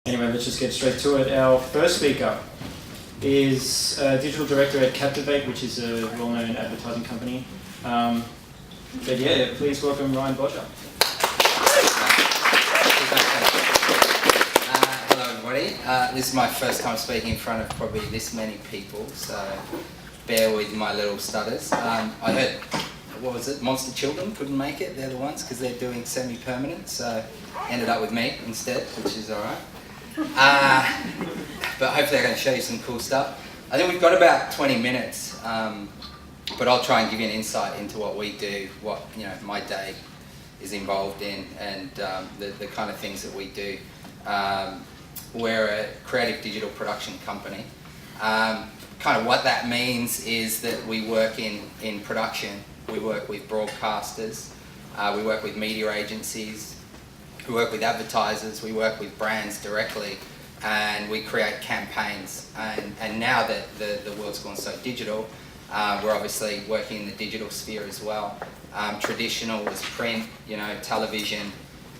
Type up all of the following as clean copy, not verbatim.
Anyway, let's just get straight to it. Our first speaker is digital director at Captivate, which is a well-known advertising company. But yeah, please welcome Ryan Bodger. Hello everybody. This is my first time speaking in front of probably this many people, so bear with my little stutters. I heard, what was it, Monster Children couldn't make it, they're the ones, because they're doing semi-permanent, so ended up with me instead, which is alright. But hopefully I'm going to show you some cool stuff. I think we've got about 20 minutes, but I'll try and give you an insight into what we do, what my day is involved in, and the kind of things that we do. We're a creative digital production company. Kind of what that means is that we work in production. We work with broadcasters, we work with media agencies, we work with advertisers, we work with brands directly, and we create campaigns. And now that the world's gone so digital, we're obviously working in the digital sphere as well. Traditional was print, television,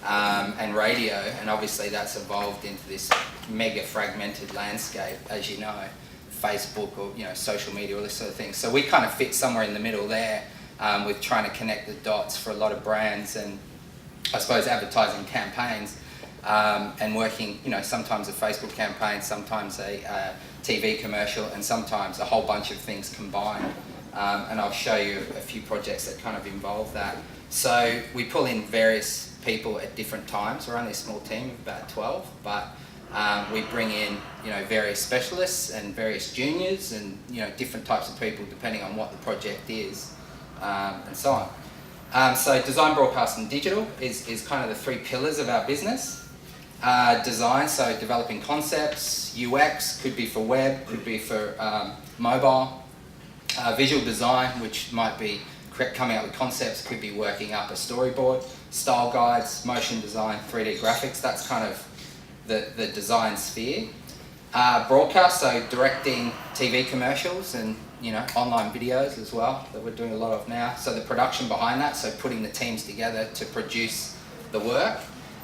and radio, and obviously that's evolved into this mega fragmented landscape, as you know, Facebook or social media, all this sort of thing. So we kind of fit somewhere in the middle there, with trying to connect the dots for a lot of brands and I suppose advertising campaigns, and working, sometimes a Facebook campaign, sometimes a TV commercial, and sometimes a whole bunch of things combined. And I'll show you a few projects that kind of involve that. So we pull in various people at different times. We're only a small team of about 12, but we bring in various specialists and various juniors and different types of people depending on what the project is, and so on. So design, broadcast and digital is kind of the three pillars of our business. Design, so developing concepts. UX could be for web, could be for mobile. Visual design, which might be coming up with concepts, could be working up a storyboard. Style guides, motion design, 3D graphics, that's kind of the design sphere. Broadcast, so directing TV commercials and online videos as well, that we're doing a lot of now. So the production behind that, so putting the teams together to produce the work.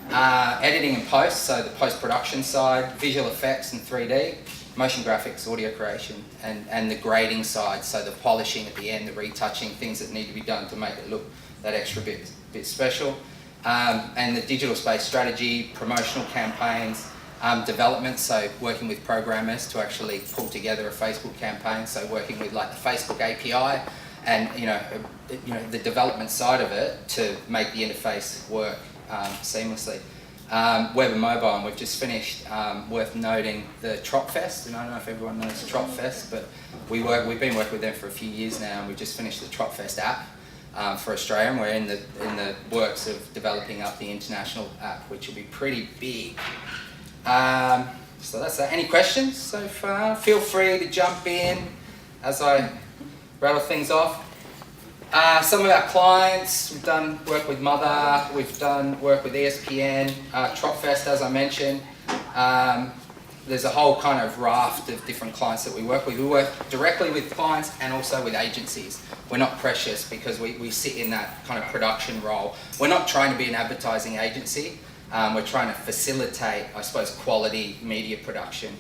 Editing and post, so the post-production side, visual effects and 3D, motion graphics, audio creation, and the grading side, so the polishing at the end, the retouching, things that need to be done to make it look that extra bit special. And the digital space, strategy, promotional campaigns, development, so working with programmers to actually pull together a Facebook campaign, so working with like the Facebook API and the development side of it to make the interface work seamlessly. Web and mobile, and we've just finished, worth noting, the Tropfest, and I don't know if everyone knows Tropfest, but we've been working with them for a few years now, and we just finished the Tropfest app for Australia, and we're in the works of developing up the international app, which will be pretty big. So that's that. Any questions so far? Feel free to jump in as I rattle things off. Some of our clients, we've done work with Mother, we've done work with ESPN, Tropfest, as I mentioned. There's a whole kind of raft of different clients that we work with. We work directly with clients and also with agencies. We're not precious because we sit in that kind of production role. We're not trying to be an advertising agency. We're trying to facilitate, I suppose, quality media production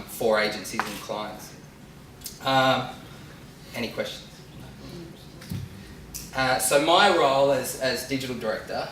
for agencies and clients. Any questions? So my role as digital director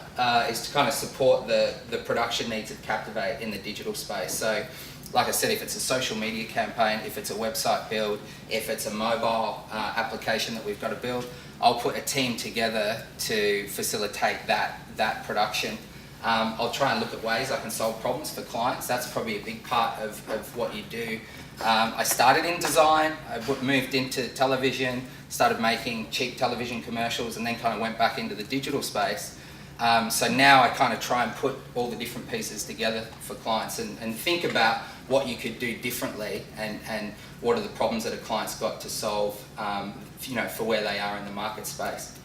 is to kind of support the production needs of Captivate in the digital space. So, like I said, if it's a social media campaign, if it's a website build, if it's a mobile application that we've got to build, I'll put a team together to facilitate that production. I'll try and look at ways I can solve problems for clients. That's probably a big part of what you do. I started in design, I moved into television, started making cheap television commercials, and then kind of went back into the digital space. So now I kind of try and put all the different pieces together for clients and think about what you could do differently and what are the problems that a client's got to solve, for where they are in the market space.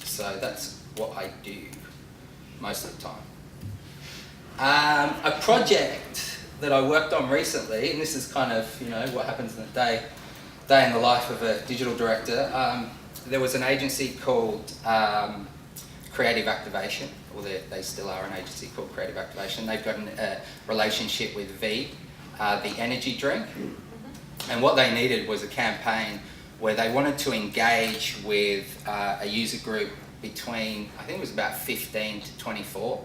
So that's what I do most of the time. A project that I worked on recently, and this is kind of what happens in the day in the life of a digital director. There was an agency called Creative Activation, or they still are an agency called Creative Activation. They've got a relationship with V, the energy drink. And what they needed was a campaign where they wanted to engage with a user group between, I think it was about 15 to 24.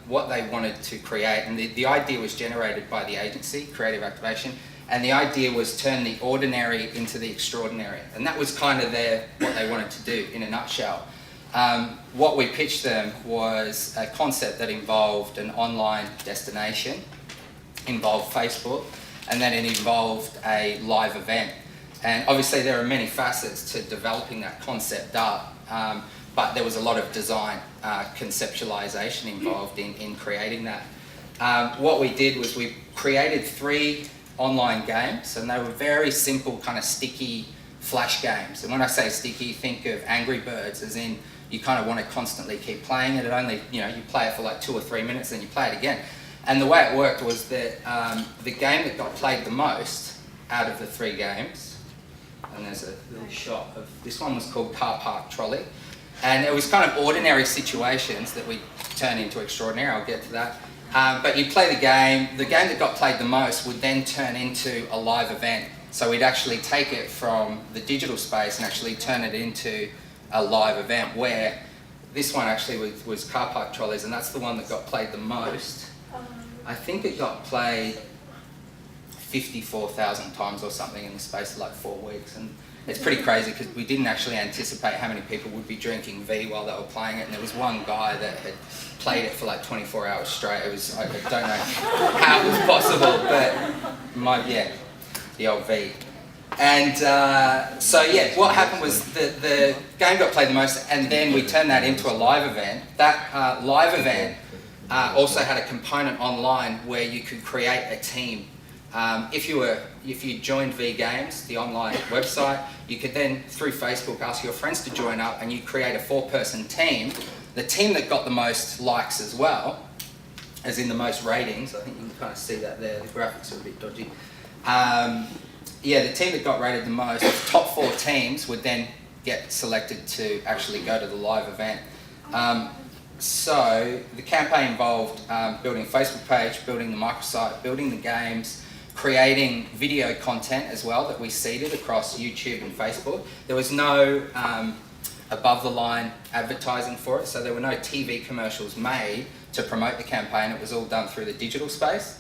What they wanted to create, and the idea was generated by the agency, Creative Activation, and the idea was turn the ordinary into the extraordinary. And that was kind of what they wanted to do in a nutshell. What we pitched them was a concept that involved an online destination, involved Facebook, and then it involved a live event. And obviously there are many facets to developing that concept up, but there was a lot of design conceptualization involved in creating that. What we did was we created 3 online games, and they were very simple, kind of sticky flash games. And when I say sticky, think of Angry Birds, as in you kind of want to constantly keep playing it. It only, you play it for like 2 or 3 minutes, then you play it again. And the way it worked was that the game that got played the most out of the 3 games, and there's a little shot of, this one was called Car Park Trolley, and it was kind of ordinary situations that we turn into extraordinary. I'll get to that. But you play the game that got played the most would then turn into a live event. So we'd actually take it from the digital space and actually turn it into a live event, where this one actually was Car Park Trolleys, and that's the one that got played the most. I think it got played 54,000 times or something in the space of like 4 weeks, and it's pretty crazy because we didn't actually anticipate how many people would be drinking V while they were playing it, and there was one guy that had played it for like 24 hours straight. It was, I don't know how it was possible, but the old V. And so yeah, what happened was the game got played the most, and then we turned that into a live event. That live event also had a component online where you could create a team. If you joined V Games, the online website, you could then through Facebook ask your friends to join up, and you create a 4-person team. The team that got the most likes as well, as in the most ratings, I think you can kind of see that there. The graphics are a bit dodgy. The team that got rated the most, the top 4 teams would then get selected to actually go to the live event. So the campaign involved building a Facebook page, building the microsite, building the games, creating video content as well that we seeded across YouTube and Facebook. There was no above-the-line advertising for it, so there were no TV commercials made to promote the campaign. It was all done through the digital space.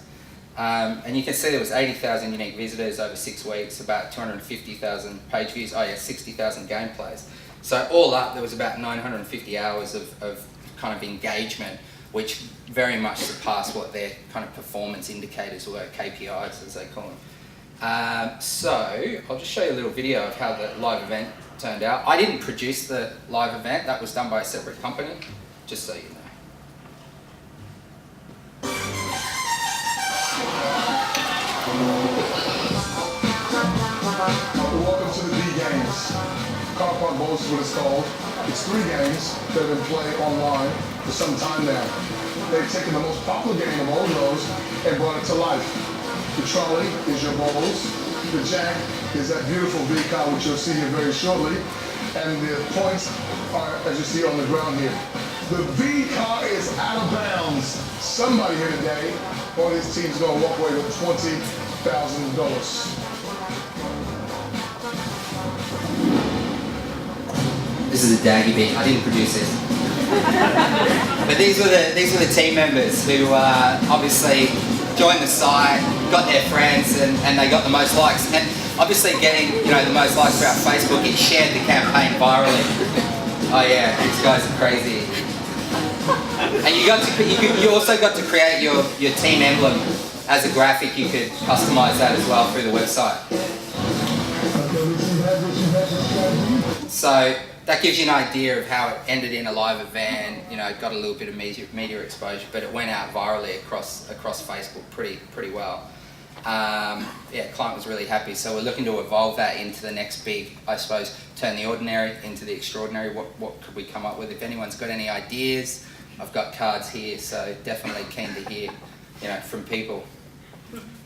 And you can see there was 80,000 unique visitors over 6 weeks, about 250,000 page views, 60,000 gameplays. So all up, there was about 950 hours of kind of engagement, which very much surpassed what their kind of performance indicators were, KPIs as they call them. So I'll just show you a little video of how the live event turned out. I didn't produce the live event, that was done by a separate company, just so you know. Welcome to the V Games. Car Park Bowls is what it's called. It's 3 games that have been played online for some time now. They've taken the most popular game of all those and brought it to life. The trolley is your bowls. The jack is that beautiful V car, which you'll see here very shortly. And the points are, as you see on the ground here. The V car is out of bounds. Somebody here today, one of these teams is going to walk away with $20,000. This is a daggy bit. I didn't produce it. But these were the team members who obviously joined the site, got their friends, and they got the most likes. And obviously getting the most likes throughout Facebook, it shared the campaign virally. Oh yeah, these guys are crazy. And you also got to create your team emblem as a graphic. You could customize that as well through the website. So that gives you an idea of how it ended in a live event. It got a little bit of media exposure, but it went out virally across Facebook pretty well. Client was really happy. So we're looking to evolve that into the next big, I suppose, turn the ordinary into the extraordinary. What could we come up with? If anyone's got any ideas, I've got cards here, so definitely keen to hear, from people.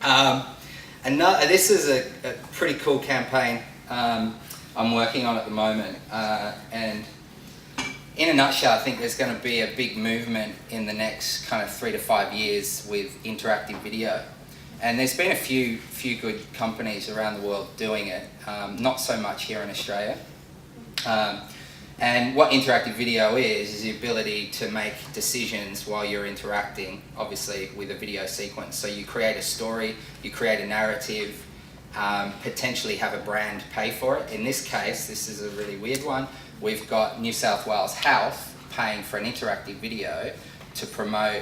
This is a pretty cool campaign I'm working on at the moment, and in a nutshell, I think there's going to be a big movement in the next kind of 3 to 5 years with interactive video. And there's been a few good companies around the world doing it, not so much here in Australia. And what interactive video is the ability to make decisions while you're interacting, obviously, with a video sequence. So you create a story, you create a narrative, potentially have a brand pay for it. In this case, this is a really weird one. We've got New South Wales Health paying for an interactive video to promote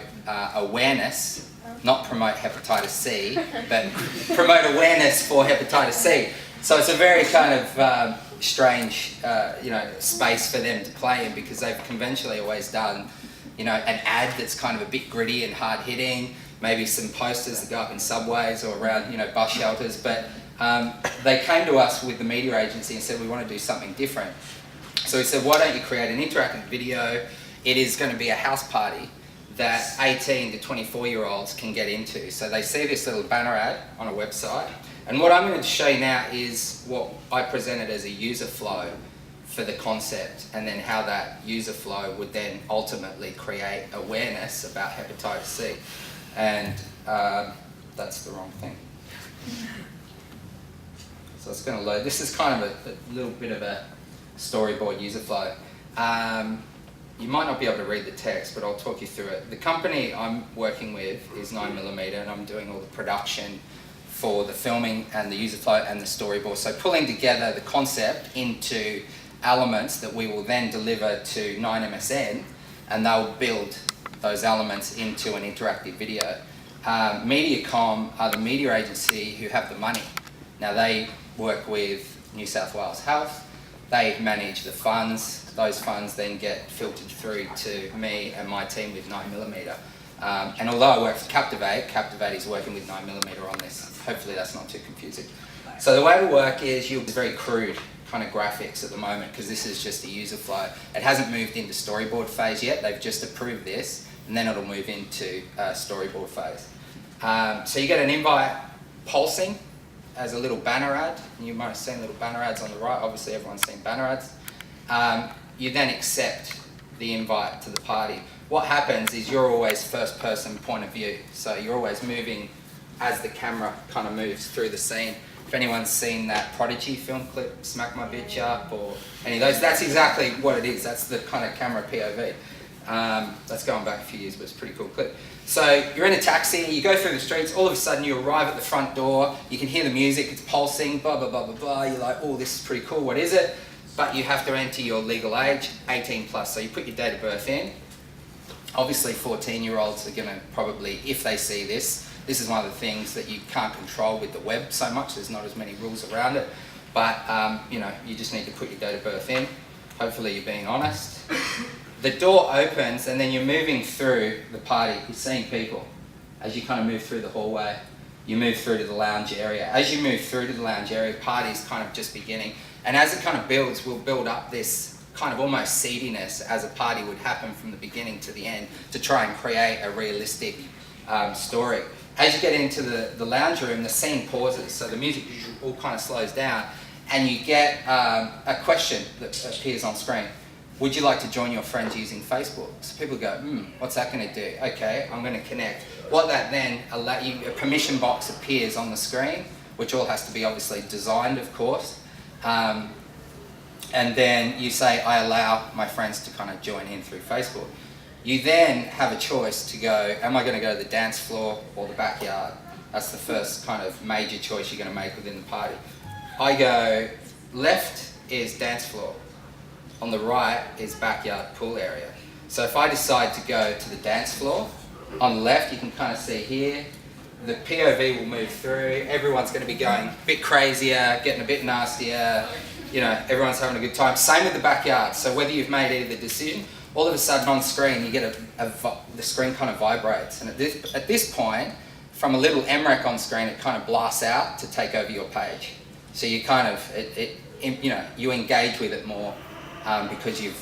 awareness, not promote hepatitis C, but promote awareness for hepatitis C. So it's a very kind of strange, space for them to play in, because they've conventionally always done, an ad that's kind of a bit gritty and hard hitting, maybe some posters that go up in subways or around, bus shelters. But they came to us with the media agency and said, we want to do something different. So we said, why don't you create an interactive video? It is going to be a house party that 18 to 24-year-olds can get into. So they see this little banner ad on a website. And what I'm going to show you now is what I presented as a user flow for the concept, and then how that user flow would then ultimately create awareness about hepatitis C. And that's the wrong thing. So it's going to load. This is kind of a little bit of a storyboard user flow. You might not be able to read the text, but I'll talk you through it. The company I'm working with is 9mm, and I'm doing all the production for the filming and the user flow and the storyboard. So pulling together the concept into elements that we will then deliver to 9MSN, and they'll build those elements into an interactive video. Mediacom are the media agency who have the money. Now they work with New South Wales Health. They manage the funds. Those funds then get filtered through to me and my team with 9mm. And although I work for Captivate, Captivate is working with 9mm on this. Hopefully that's not too confusing. So the way it'll work is you'll very crude kind of graphics at the moment, because this is just a user flow. It hasn't moved into storyboard phase yet. They've just approved this, and then it'll move into storyboard phase. So you get an invite pulsing as a little banner ad. You might have seen little banner ads on the right. Obviously everyone's seen banner ads. You then accept the invite to the party. What happens is you're always first person point of view. So you're always moving as the camera kind of moves through the scene. If anyone's seen that Prodigy film clip, Smack My Bitch Up, or any of those, that's exactly what it is. That's the kind of camera POV. That's going back a few years, but it's a pretty cool clip. So you're in a taxi, you go through the streets, all of a sudden you arrive at the front door, you can hear the music, it's pulsing, blah, blah, blah, blah, blah. You're like, oh, this is pretty cool, what is it? But you have to enter your legal age, 18 plus. So you put your date of birth in. Obviously 14-year-olds are going to probably, if they see this is one of the things that you can't control with the web so much. There's not as many rules around it. But, you just need to put your date of birth in. Hopefully you're being honest. The door opens and then you're moving through the party. You're seeing people. As you kind of move through the hallway, you move through to the lounge area. As you move through to the lounge area, party's kind of just beginning. And as it kind of builds, we'll build up this kind of almost seediness as a party would happen from the beginning to the end to try and create a realistic story. As you get into the lounge room, the scene pauses, so the music all kind of slows down, and you get a question that appears on screen. Would you like to join your friends using Facebook? So people go, what's that going to do? Okay, I'm going to connect. What that then allows you, a permission box appears on the screen, which all has to be obviously designed, of course. And then you say, I allow my friends to kind of join in through Facebook. You then have a choice to go, am I going to go to the dance floor or the backyard? That's the first kind of major choice you're going to make within the party. I go, left is dance floor. On the right is backyard pool area. So if I decide to go to the dance floor, on the left you can kind of see here, the POV will move through, everyone's going to be going a bit crazier, getting a bit nastier, everyone's having a good time. Same with the backyard, so whether you've made either decision, all of a sudden on screen you get the screen kind of vibrates, and at this point, from a little MREC on screen, it kind of blasts out to take over your page. So you kind of, you engage with it more because you've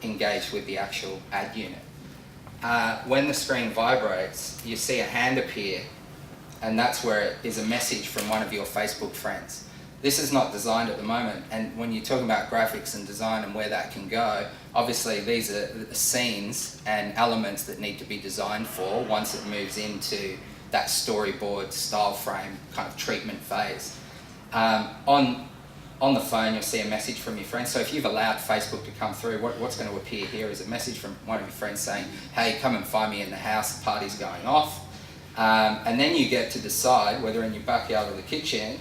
engaged with the actual ad unit. When the screen vibrates, you see a hand appear, and that's where it is a message from one of your Facebook friends. this is not designed at the moment. And when you're talking about graphics and design and where that can go, obviously these are the scenes and elements that need to be designed for once it moves into that storyboard style frame kind of treatment phase. On the phone, you'll see a message from your friend. So if you've allowed Facebook to come through, what's going to appear here is a message from one of your friends saying, hey, come and find me in the house, the party's going off. And then you get to decide whether in your backyard or the kitchen,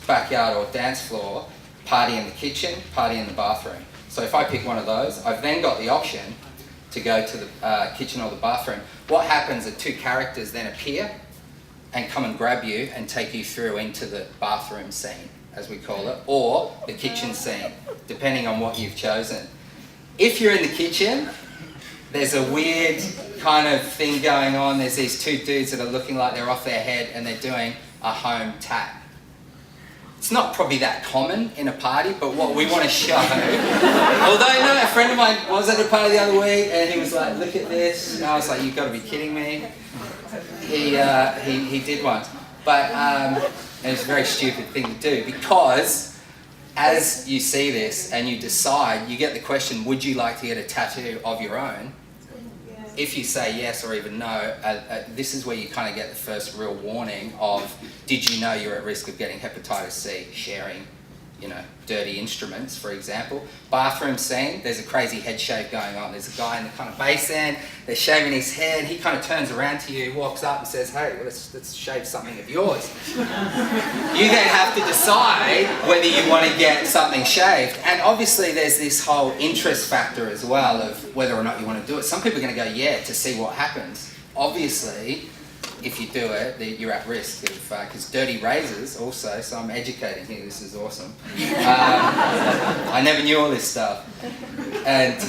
backyard or dance floor, party in the kitchen, party in the bathroom. So if I pick one of those, I've then got the option to go to the kitchen or the bathroom. What happens are two characters then appear and come and grab you and take you through into the bathroom scene, as we call it, or the kitchen scene, depending on what you've chosen. If you're in the kitchen, there's a weird kind of thing going on. There's these two dudes that are looking like they're off their head and they're doing a home tat. It's not probably that common in a party, but what we want to show, although no, a friend of mine was at a party the other week and he was like, look at this, and I was like, you've got to be kidding me. He did once, but it was a very stupid thing to do, because as you see this and you decide, you get the question, would you like to get a tattoo of your own? If you say yes or even no, this is where you kind of get the first real warning of, did you know you're at risk of getting hepatitis C sharing, dirty instruments, for example. Bathroom scene, there's a crazy head shave going on. There's a guy in the kind of basin, they're shaving his head, he kind of turns around to you, walks up and says, hey, let's shave something of yours. You then have to decide whether you want to get something shaved. And obviously there's this whole interest factor as well of whether or not you want to do it. Some people are going to go, yeah, to see what happens. Obviously, if you do it, you're at risk of, because dirty razors also, so I'm educating here, this is awesome. I never knew all this stuff. And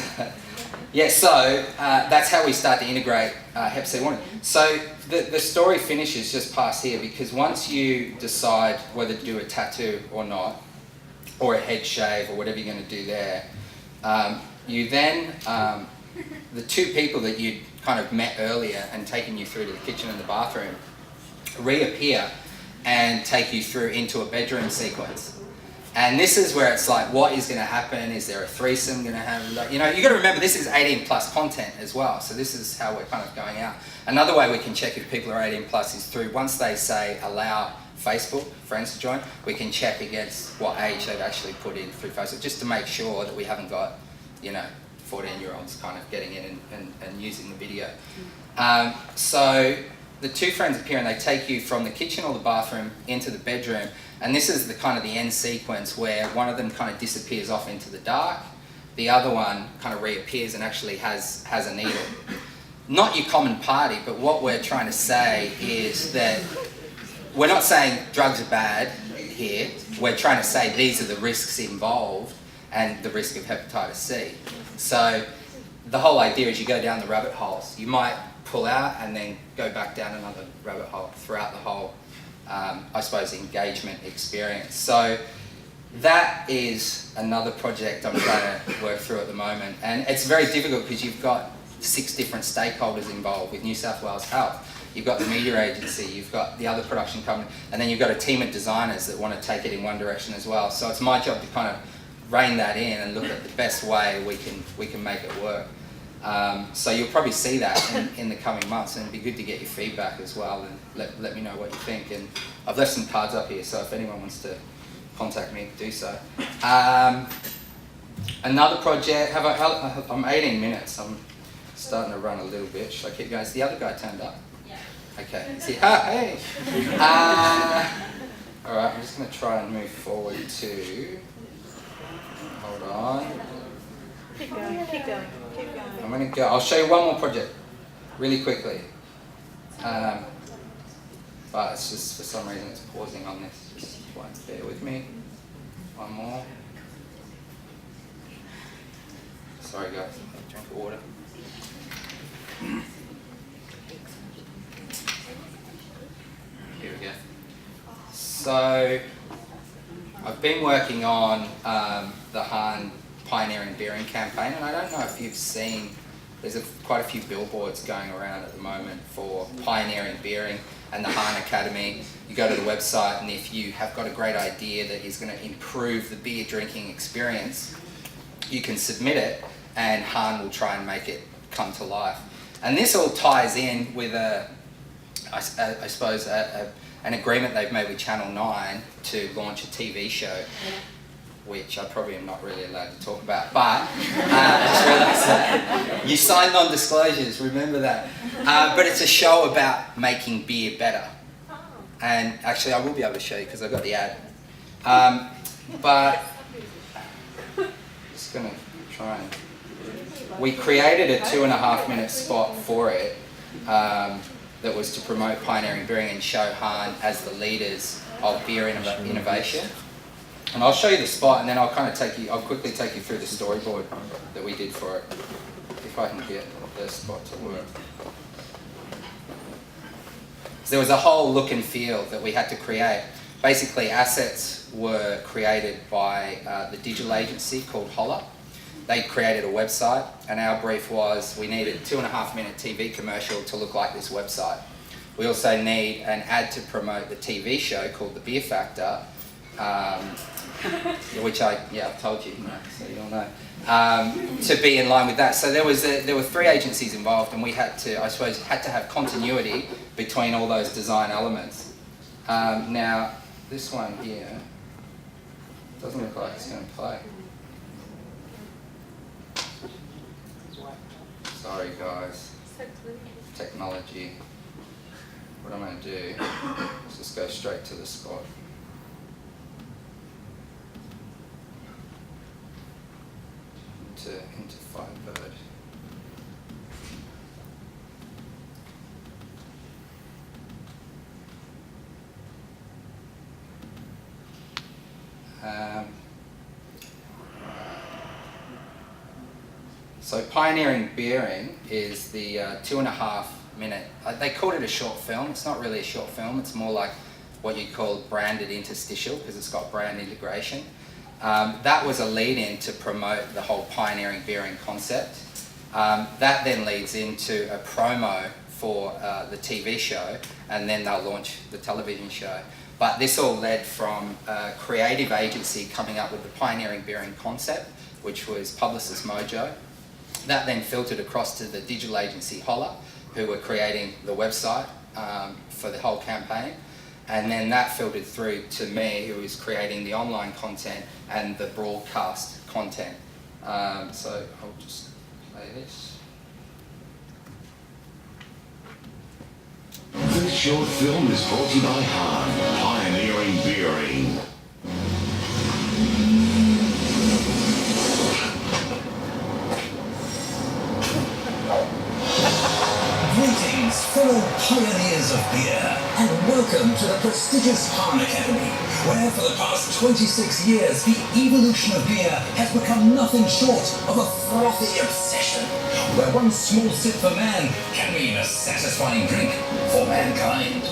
so that's how we start to integrate Hep C warning. So the story finishes just past here, because once you decide whether to do a tattoo or not, or a head shave or whatever you're going to do there, you then, the two people that you kind of met earlier and taken you through to the kitchen and the bathroom reappear and take you through into a bedroom sequence. And this is where it's like, what is going to happen? Is there a threesome going to happen? You got to remember, this is 18 plus content as well. So this is how we're kind of going out. Another way we can check if people are 18 plus is through, once they say allow Facebook friends to join, we can check against what age they've actually put in through Facebook, just to make sure that we haven't got, 14-year-olds kind of getting in and using the video. So the two friends appear and they take you from the kitchen or the bathroom into the bedroom, and this is the kind of the end sequence where one of them kind of disappears off into the dark, the other one kind of reappears and actually has a needle. Not your common party, but what we're trying to say is that we're not saying drugs are bad here, we're trying to say these are the risks involved and the risk of hepatitis C. So the whole idea is you go down the rabbit holes. You might pull out and then go back down another rabbit hole throughout the whole, I suppose, engagement experience. So that is another project I'm trying to work through at the moment. And it's very difficult because you've got 6 different stakeholders involved with New South Wales Health. You've got the media agency, you've got the other production company, and then you've got a team of designers that want to take it in one direction as well. So it's my job to kind of rein that in and look at the best way we can make it work. So you'll probably see that in the coming months, and it'd be good to get your feedback as well and let me know what you think. And I've left some cards up here, so if anyone wants to contact me, do so. Another project, I'm 18 minutes, I'm starting to run a little bit. Should I keep going? Is the other guy turned up? Yeah. Okay, see, hey! Alright, I'm just going to try and move forward to... Hold on. Keep going, keep going, keep going. I'm going to go. I'll show you one more project really quickly. But it's just, for some reason, it's pausing on this. Just bear with me. One more. Sorry, guys. Drink of water. Here we go. So, I've been working on the Han Pioneering Beering campaign, and I don't know if you've seen there's quite a few billboards going around at the moment for pioneering beering and the Hahn Academy. You go to the website, and if you have got a great idea that is going to improve the beer drinking experience, you can submit it, and Hahn will try and make it come to life. And this all ties in with I suppose an agreement they've made with Channel 9 to launch a TV show, which I probably am not really allowed to talk about, but just realise that. You signed non-disclosures, remember that. But it's a show about making beer better. And actually I will be able to show you because I've got the ad. But just going to try and... We created a 2.5-minute spot for it that was to promote pioneering beering and show Hahn as the leaders of beer innovation. And I'll show you the spot, and then I'll quickly take you through the storyboard that we did for it, if I can get the spot to work. So there was a whole look and feel that we had to create. Basically, assets were created by the digital agency called Holla. They created a website, and our brief was we needed a 2.5-minute TV commercial to look like this website. We also need an ad to promote the TV show called The Beer Factor, which I've told you, so you all know, to be in line with that. So there were 3 agencies involved, and we had to have continuity between all those design elements. Now, this one here doesn't look like it's going to play. Sorry guys, technology. What I'm going to do is just go straight to the spot. Into Firebird. So pioneering beering is the 2.5-minute, they called it a short film. It's not really a short film, it's more like what you call branded interstitial because it's got brand integration. That was a lead-in to promote the whole pioneering beering concept. That then leads into a promo for the TV show, and then they'll launch the television show. But this all led from a creative agency coming up with the pioneering beering concept, which was Publicist Mojo. That then filtered across to the digital agency Holla, who were creating the website for the whole campaign. And then that filtered through to me, who was creating the online content and the broadcast content. So I'll just play this. This short film is brought to you by Hahn, pioneering beering. Greetings, fellow pioneers of beer, and welcome to the prestigious Hahn Academy, where for the past 26 years, the evolution of beer has become nothing short of a frothy obsession, where one small sip for man can mean a satisfying drink for mankind.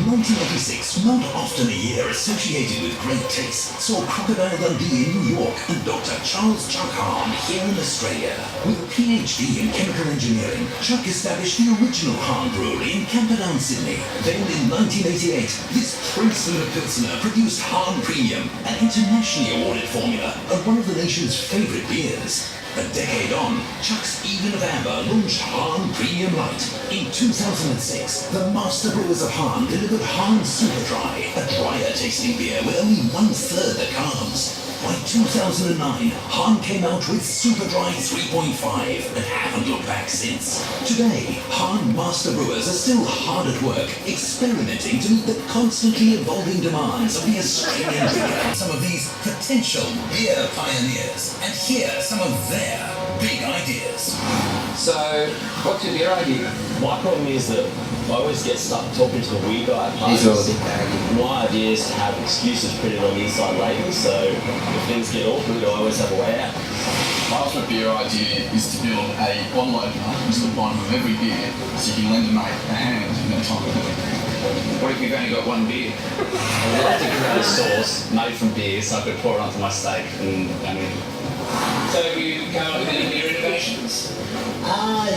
1986, not often a year associated with great taste, saw Crocodile Dundee in New York and Dr. Charles Chuck Hahn here in Australia. With a PhD in chemical engineering, Chuck established the original Hahn brewery in Camperdown, Sydney. Then in 1988, this princeton of Pilsner produced Hahn Premium, an internationally awarded formula and one of the nation's favourite beers. A decade on, Chuck's Even of Amber launched Hahn Premium Light. In 2006, the master brewers of Hahn delivered Hahn Super Dry, a drier tasting beer with only 1/3 the carbs. By 2009, Hahn came out with Super Dry 3.5 and haven't looked back since. Today, Hahn master brewers are still hard at work, experimenting to meet the constantly evolving demands of the Australian drinker. Some of these potential beer pioneers, and hear some of their big ideas. So, what's your beer idea? My problem is that I always get stuck talking to the weird guy at parties. He's all a bit baggy. My idea is to have excuses printed on the inside labels, so if things get awkward, I always have a way out. My ultimate beer idea is to build a bottle opener into the bottom of every beer so you can lend a mate a hand in that time of living. What if you've only got one beer? I'd like to create a sauce made from beer so I could pour it onto my steak and So have you come up with any beer innovations?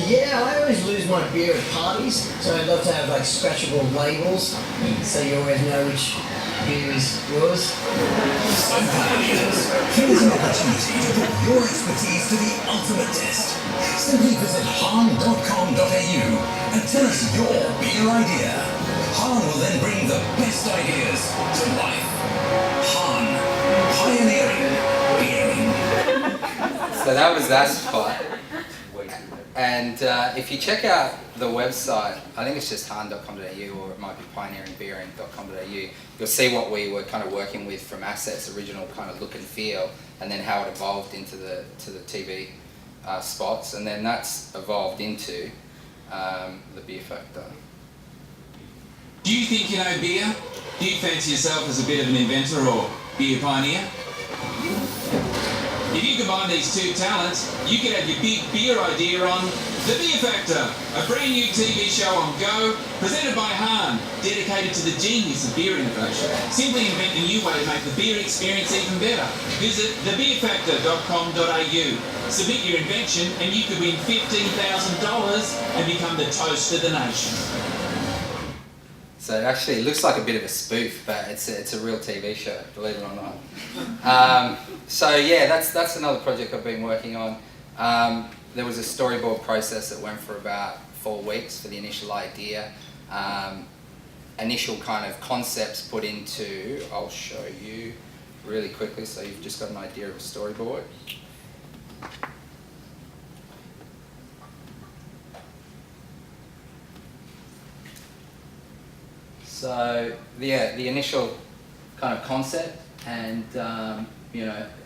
Yeah, I always lose my beer at parties, so I'd love to have like scratchable labels, so you always know which beer is yours. So pioneers, here's an opportunity to put your expertise to the ultimate test. Simply visit han.com.au and tell us your beer idea. Han will then bring the best ideas to life. Han, pioneering beering. So that was that spot. And if you check out the website, I think it's just han.com.au or it might be pioneeringbeering.com.au, you'll see what we were kind of working with from assets, original kind of look and feel, and then how it evolved into the TV spots, and then that's evolved into the Beer Factor. Do you think you know beer? Do you fancy yourself as a bit of an inventor or beer pioneer? If you combine these two talents, you could have your big beer idea on The Beer Factor, a brand new TV show on Go, presented by Han, dedicated to the genius of beer innovation. Simply invent a new way to make the beer experience even better. Visit thebeerfactor.com.au. Submit your invention and you could win $15,000 and become the toast of the nation. So it actually looks like a bit of a spoof, but it's a real TV show, believe it or not. So yeah, that's another project I've been working on. There was a storyboard process that went for about 4 weeks for the initial idea. Initial kind of concepts put into, I'll show you really quickly so you've just got an idea of a storyboard. So yeah, the initial kind of concept and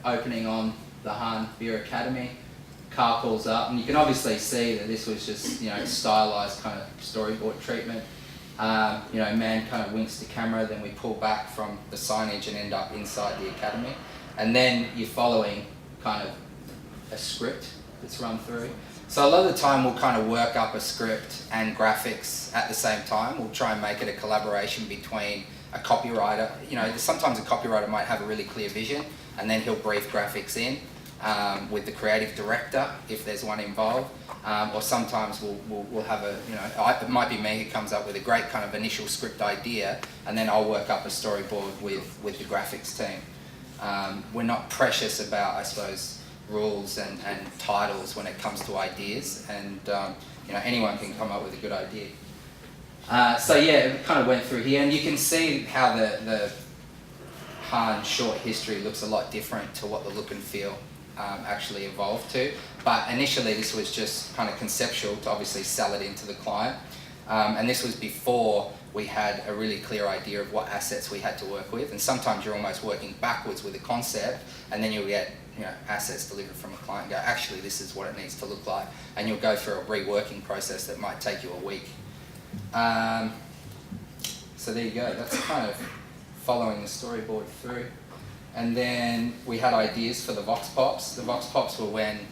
opening on the Han Beer Academy, car pulls up, and you can obviously see that this was just stylized kind of storyboard treatment. Man kind of winks to camera, then we pull back from the signage and end up inside the academy, and then you're following kind of a script that's run through. So a lot of the time we'll kind of work up a script and graphics at the same time. We'll try and make it a collaboration between a copywriter. Sometimes a copywriter might have a really clear vision and then he'll brief graphics in with the creative director if there's one involved. Or sometimes we'll have it might be me who comes up with a great kind of initial script idea and then I'll work up a storyboard with the graphics team. We're not precious about, I suppose, rules and titles when it comes to ideas, and anyone can come up with a good idea. So yeah, it kind of went through here, and you can see how the Han short history looks a lot different to what the look and feel actually evolved to. But initially this was just kind of conceptual to obviously sell it into the client, and this was before we had a really clear idea of what assets we had to work with, and sometimes you're almost working backwards with a concept and then you'll get assets delivered from a client and go, actually this is what it needs to look like, and you'll go through a reworking process that might take you a week. So there you go, that's kind of following the storyboard through. And then we had ideas for the Vox Pops. The Vox Pops were when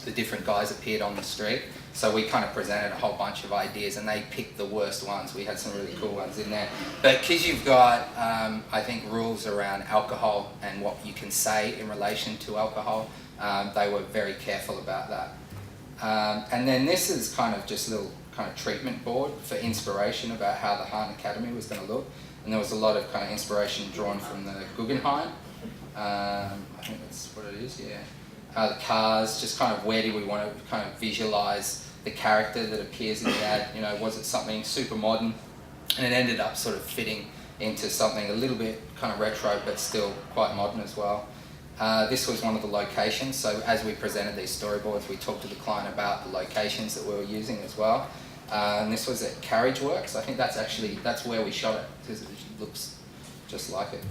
the different guys appeared on the street. So we kind of presented a whole bunch of ideas and they picked the worst ones. We had some really cool ones in there. But because you've got, I think, rules around alcohol and what you can say in relation to alcohol, they were very careful about that. And then this is kind of just a little kind of treatment board for inspiration about how the Han Academy was going to look. And there was a lot of kind of inspiration drawn from the Guggenheim. I think that's what it is, yeah. The cars, just kind of where do we want to kind of visualise the character that appears in the ad, was it something super modern? And it ended up sort of fitting into something a little bit kind of retro but still quite modern as well. This was one of the locations, so as we presented these storyboards we talked to the client about the locations that we were using as well. And this was at Carriage Works. I think that's where we shot it because it looks just like it.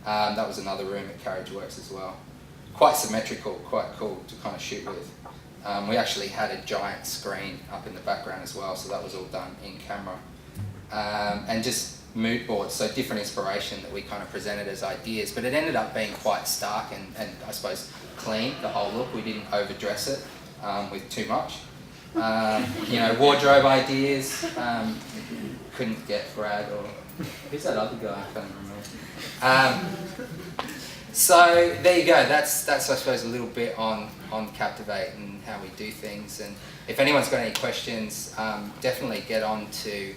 That was another room at Carriage Works as well. Quite symmetrical, quite cool to kind of shoot with. We actually had a giant screen up in the background as well, so that was all done in camera. And just mood boards, so different inspiration that we kind of presented as ideas, but it ended up being quite stark and I suppose clean, the whole look. We didn't overdress it with too much. Wardrobe ideas, couldn't get Brad or, who's that other guy? I can't remember. So there you go. That's I suppose a little bit on Captivate and how we do things. And if anyone's got any questions, definitely get on to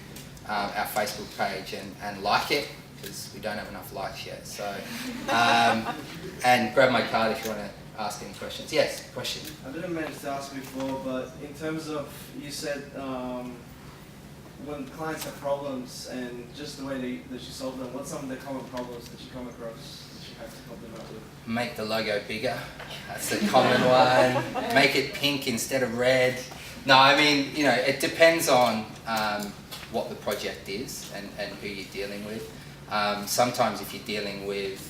our Facebook page and like it, because we don't have enough likes yet. So and grab my card if you want to ask any questions. Yes, question. I didn't manage to ask before, but in terms of, you said when clients have problems and just the way that you solve them, what's some of the common problems that you come across that you have to help them out with? Make the logo bigger. That's the common one. Make it pink instead of red. No, I mean, you know, it depends on what the project is and who you're dealing with. Sometimes if you're dealing with,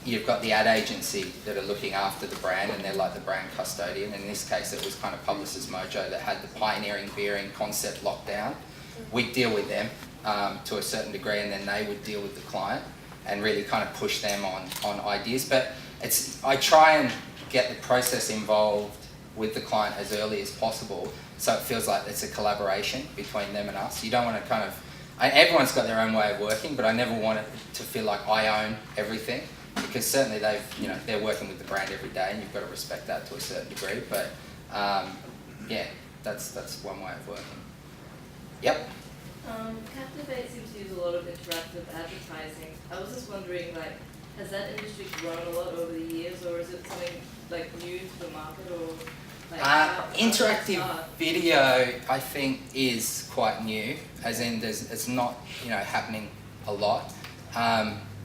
you've got the ad agency that are looking after the brand and they're like the brand custodian. In this case, it was kind of Publicis Mojo that had the pioneering beering concept locked down. We'd deal with them to a certain degree, and then they would deal with the client and really kind of push them on ideas. But I try and get the process involved with the client as early as possible, so it feels like it's a collaboration between them and us. You don't want to kind of, everyone's got their own way of working, but I never want it to feel like I own everything, because certainly they're working with the brand every day, and you've got to respect that to a certain degree. But yeah, that's one way of working. Yep. Captivate seems to use a lot of interactive advertising. I was just wondering, like, has that industry grown a lot over the years, or is it something like new to the market, or like interactive video, I think, is quite new, as in it's not happening a lot.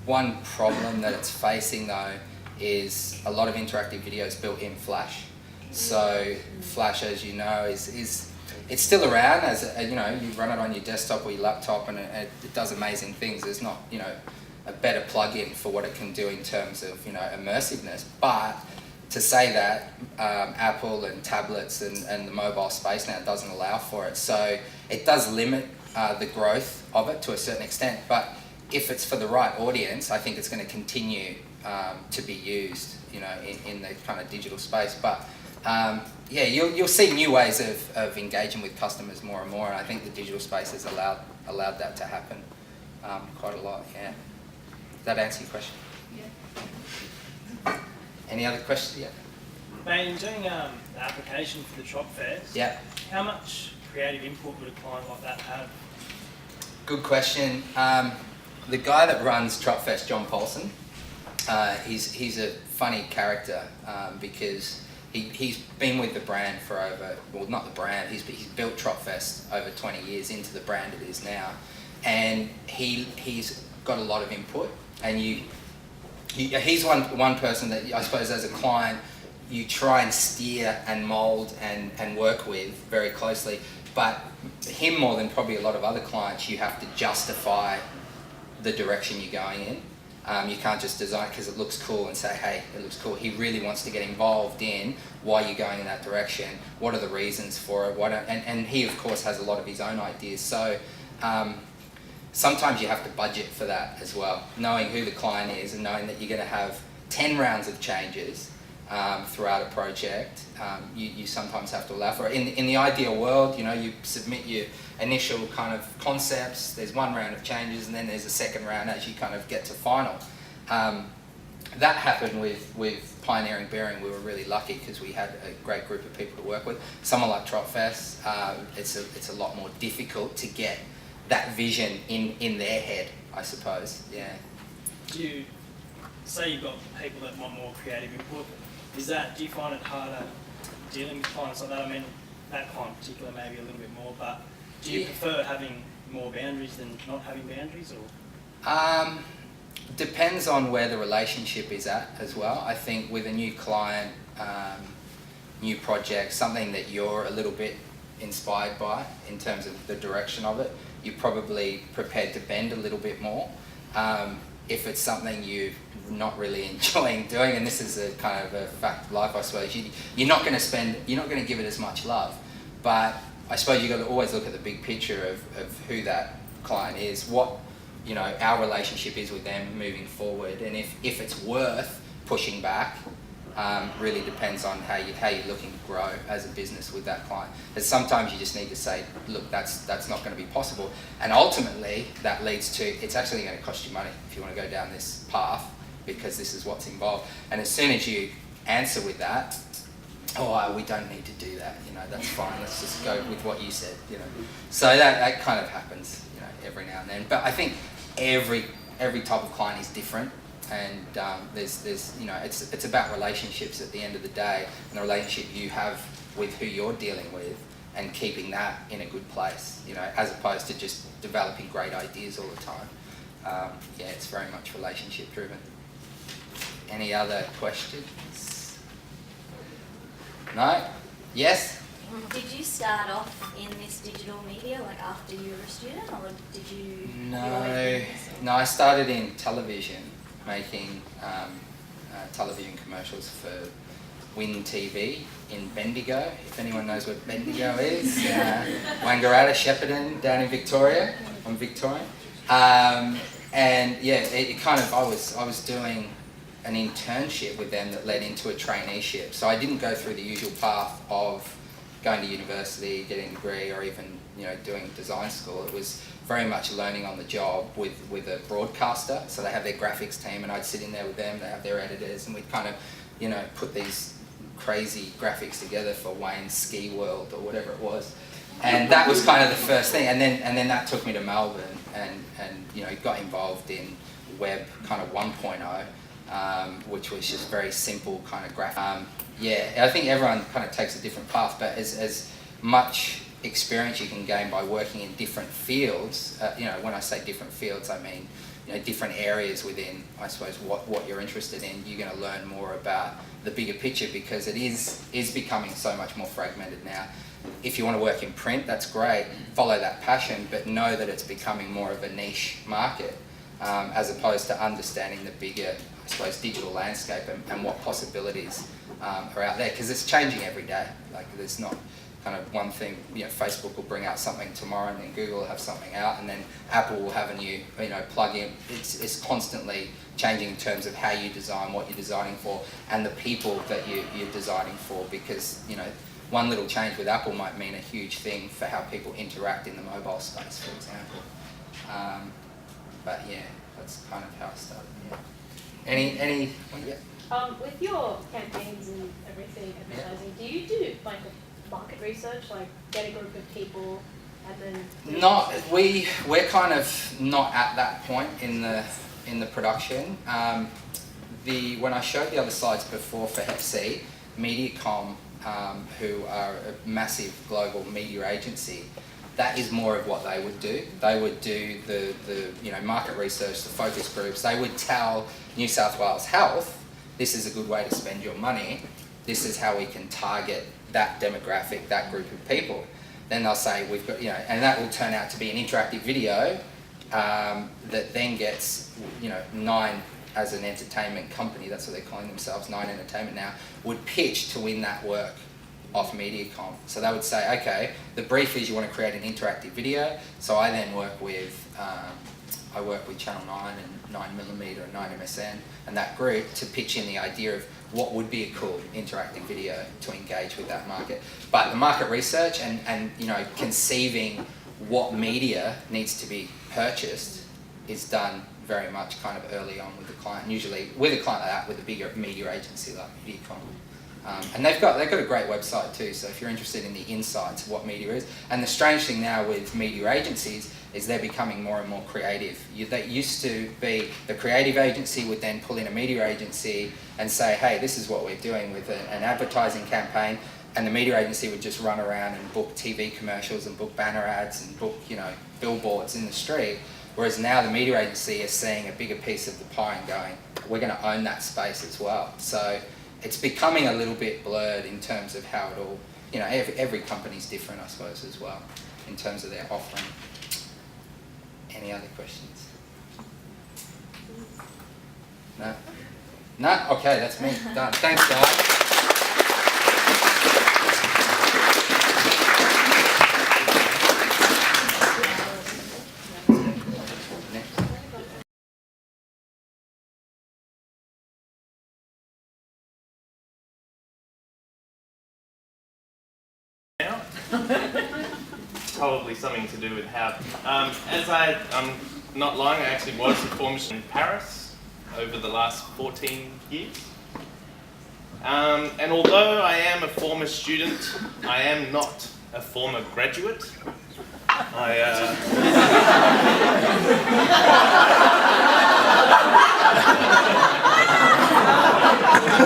One problem that it's facing though is a lot of interactive video is built in Flash. So Flash, as you know, is it's still around, as you run it on your desktop or your laptop, and it does amazing things. There's not a better plug-in for what it can do in terms of immersiveness. But to say that, Apple and tablets and the mobile space now doesn't allow for it. So it does limit the growth of it to a certain extent. But if it's for the right audience, I think it's going to continue to be used, in the kind of digital space. But yeah, you'll see new ways of engaging with customers more and more, and I think the digital space has allowed that to happen quite a lot. Yeah. Does that answer your question? Yeah. Any other questions? Yeah. Mate, in doing the application for the Trop Fest, yeah, how much creative input would a client like that have? Good question. The guy that runs Trop Fest, John Paulson, he's a funny character because he's been with the brand for over, well, not the brand, he's built Trop Fest over 20 years into the brand it is now, and he's got a lot of input, and he's one person that I suppose as a client you try and steer and mould and work with very closely, but him more than probably a lot of other clients, you have to justify the direction you're going in. You can't just design because it looks cool and say, hey, it looks cool. He really wants to get involved in why you're going in that direction, what are the reasons for it, and he of course has a lot of his own ideas. So sometimes you have to budget for that as well, knowing who the client is and knowing that you're going to have 10 rounds of changes throughout a project. You sometimes have to allow for it. In the ideal world, you submit your initial kind of concepts, there's one round of changes, and then there's a second round as you kind of get to final. That happened with Pioneering Bearing. We were really lucky because we had a great group of people to work with. Someone like Trop Fest, it's a lot more difficult to get that vision in their head, I suppose. Yeah. Do you say you've got people that want more creative input? Do you find it harder dealing with clients like that? I mean, that client in particular maybe a little bit more, but do you prefer having more boundaries than not having boundaries, or? Depends on where the relationship is at as well. I think with a new client, new project, something that you're a little bit inspired by in terms of the direction of it, you're probably prepared to bend a little bit more. If it's something you're not really enjoying doing, and this is a kind of a fact of life, I suppose, you're not going to give it as much love. But I suppose you've got to always look at the big picture of who that client is, what our relationship is with them moving forward, and if it's worth pushing back, really depends on how you're looking to grow as a business with that client. Because sometimes you just need to say, look, that's not going to be possible, and ultimately that leads to, it's actually going to cost you money if you want to go down this path, because this is what's involved. And as soon as you answer with that, oh, we don't need to do that, you know, that's fine, let's just go with what you said, you know. So that kind of happens, you know, every now and then. But I think every type of client is different, and there's you know, it's about relationships at the end of the day, and the relationship you have with who you're dealing with, and keeping that in a good place, you know, as opposed to just developing great ideas all the time. Yeah, it's very much relationship driven. Any other questions? No? Yes? Did you start off in this digital media, like after you were a student, or did you? No, I started in television, making television commercials for Win TV in Bendigo, if anyone knows what Bendigo is. Wangaratta, Shepparton, down in Victoria. I'm Victorian. And yeah, it kind of, I was doing an internship with them that led into a traineeship. So I didn't go through the usual path of going to university, getting a degree, or even, you know, doing design school. It was very much learning on the job with a broadcaster. So they have their graphics team, and I'd sit in there with them. They have their editors, and we'd kind of, you know, put these crazy graphics together for Wayne's Ski World or whatever it was. And that was kind of the first thing. And then that took me to Melbourne, and you know, got involved in web kind of 1.0, which was just very simple kind of graphic. Yeah, I think everyone kind of takes a different path, but as much experience you can gain by working in different fields, you know, when I say different fields, I mean, you know, different areas within, I suppose, what you're interested in. You're going to learn more about the bigger picture, because it is becoming so much more fragmented now. If you want to work in print, that's great, follow that passion, but know that it's becoming more of a niche market, as opposed to understanding the bigger, I suppose, digital landscape and what possibilities are out there, because it's changing every day. Like, there's not kind of one thing, you know, Facebook will bring out something tomorrow, and then Google will have something out, and then Apple will have a new, you know, plug-in. It's constantly changing in terms of how you design, what you're designing for, and the people that you're designing for, because, you know, one little change with Apple might mean a huge thing for how people interact in the mobile space, for example. But yeah, that's kind of how I started. Yeah. Any? Yeah. With your campaigns and everything, advertising, do you do like a market research, like get a group of people and then? We're kind of not at that point in the production. When I showed the other slides before for Hep C, MediaCom, who are a massive global media agency, that is more of what they would do. They would do the you know, market research, the focus groups. They would tell New South Wales Health, this is a good way to spend your money. This is how we can target that demographic, that group of people. Then they'll say, we've got, you know, and that will turn out to be an interactive video that then gets, you know, Nine, as an entertainment company, that's what they're calling themselves, Nine Entertainment now, would pitch to win that work off MediaCom. So they would say, okay, the brief is you want to create an interactive video. So I then work with, Channel 9 and 9mm and 9MSN and that group to pitch in the idea of what would be a cool interactive video to engage with that market. But the market research and you know, conceiving what media needs to be purchased is done very much kind of early on with the client. Usually with a client like that, with a bigger media agency like MediaCom. And they've got a great website too, so if you're interested in the insights of what media is. And the strange thing now with media agencies is they're becoming more and more creative. That used to be the creative agency would then pull in a media agency and say, hey, this is what we're doing with an advertising campaign, and the media agency would just run around and book TV commercials and book banner ads and book, you know, billboards in the street. Whereas now the media agency is seeing a bigger piece of the pie and going, we're going to own that space as well. So it's becoming a little bit blurred in terms of how it all, you know, every company's different, I suppose, as well, in terms of their offering. Any other questions? No? No? Okay, that's me. Done. Thanks, guys. Probably something to do with how. As I'm not lying, I actually was a former in Paris over the last 14 years. And although I am a former student, I am not a former graduate.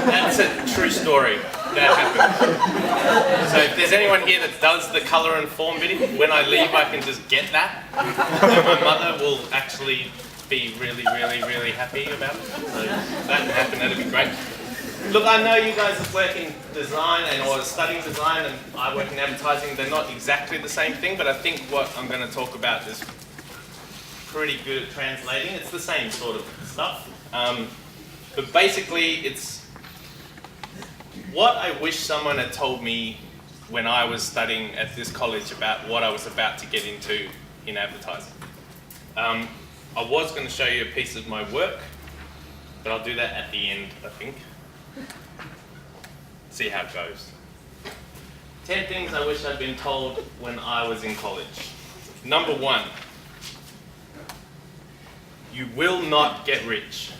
That's a true story. That happened. So if there's anyone here that does the colour and form bidding, when I leave I can just get that. My mother will actually be really, really, really happy about it. So if that can happen, that'd be great. Look, I know you guys work in design or studying design, and I work in advertising. They're not exactly the same thing, but I think what I'm going to talk about is pretty good at translating. It's the same sort of stuff. But basically, it's what I wish someone had told me when I was studying at this college about what I was about to get into in advertising. I was going to show you a piece of my work, but I'll do that at the end, I think. See how it goes. 10 things I wish I'd been told when I was in college. Number 1, you will not get rich.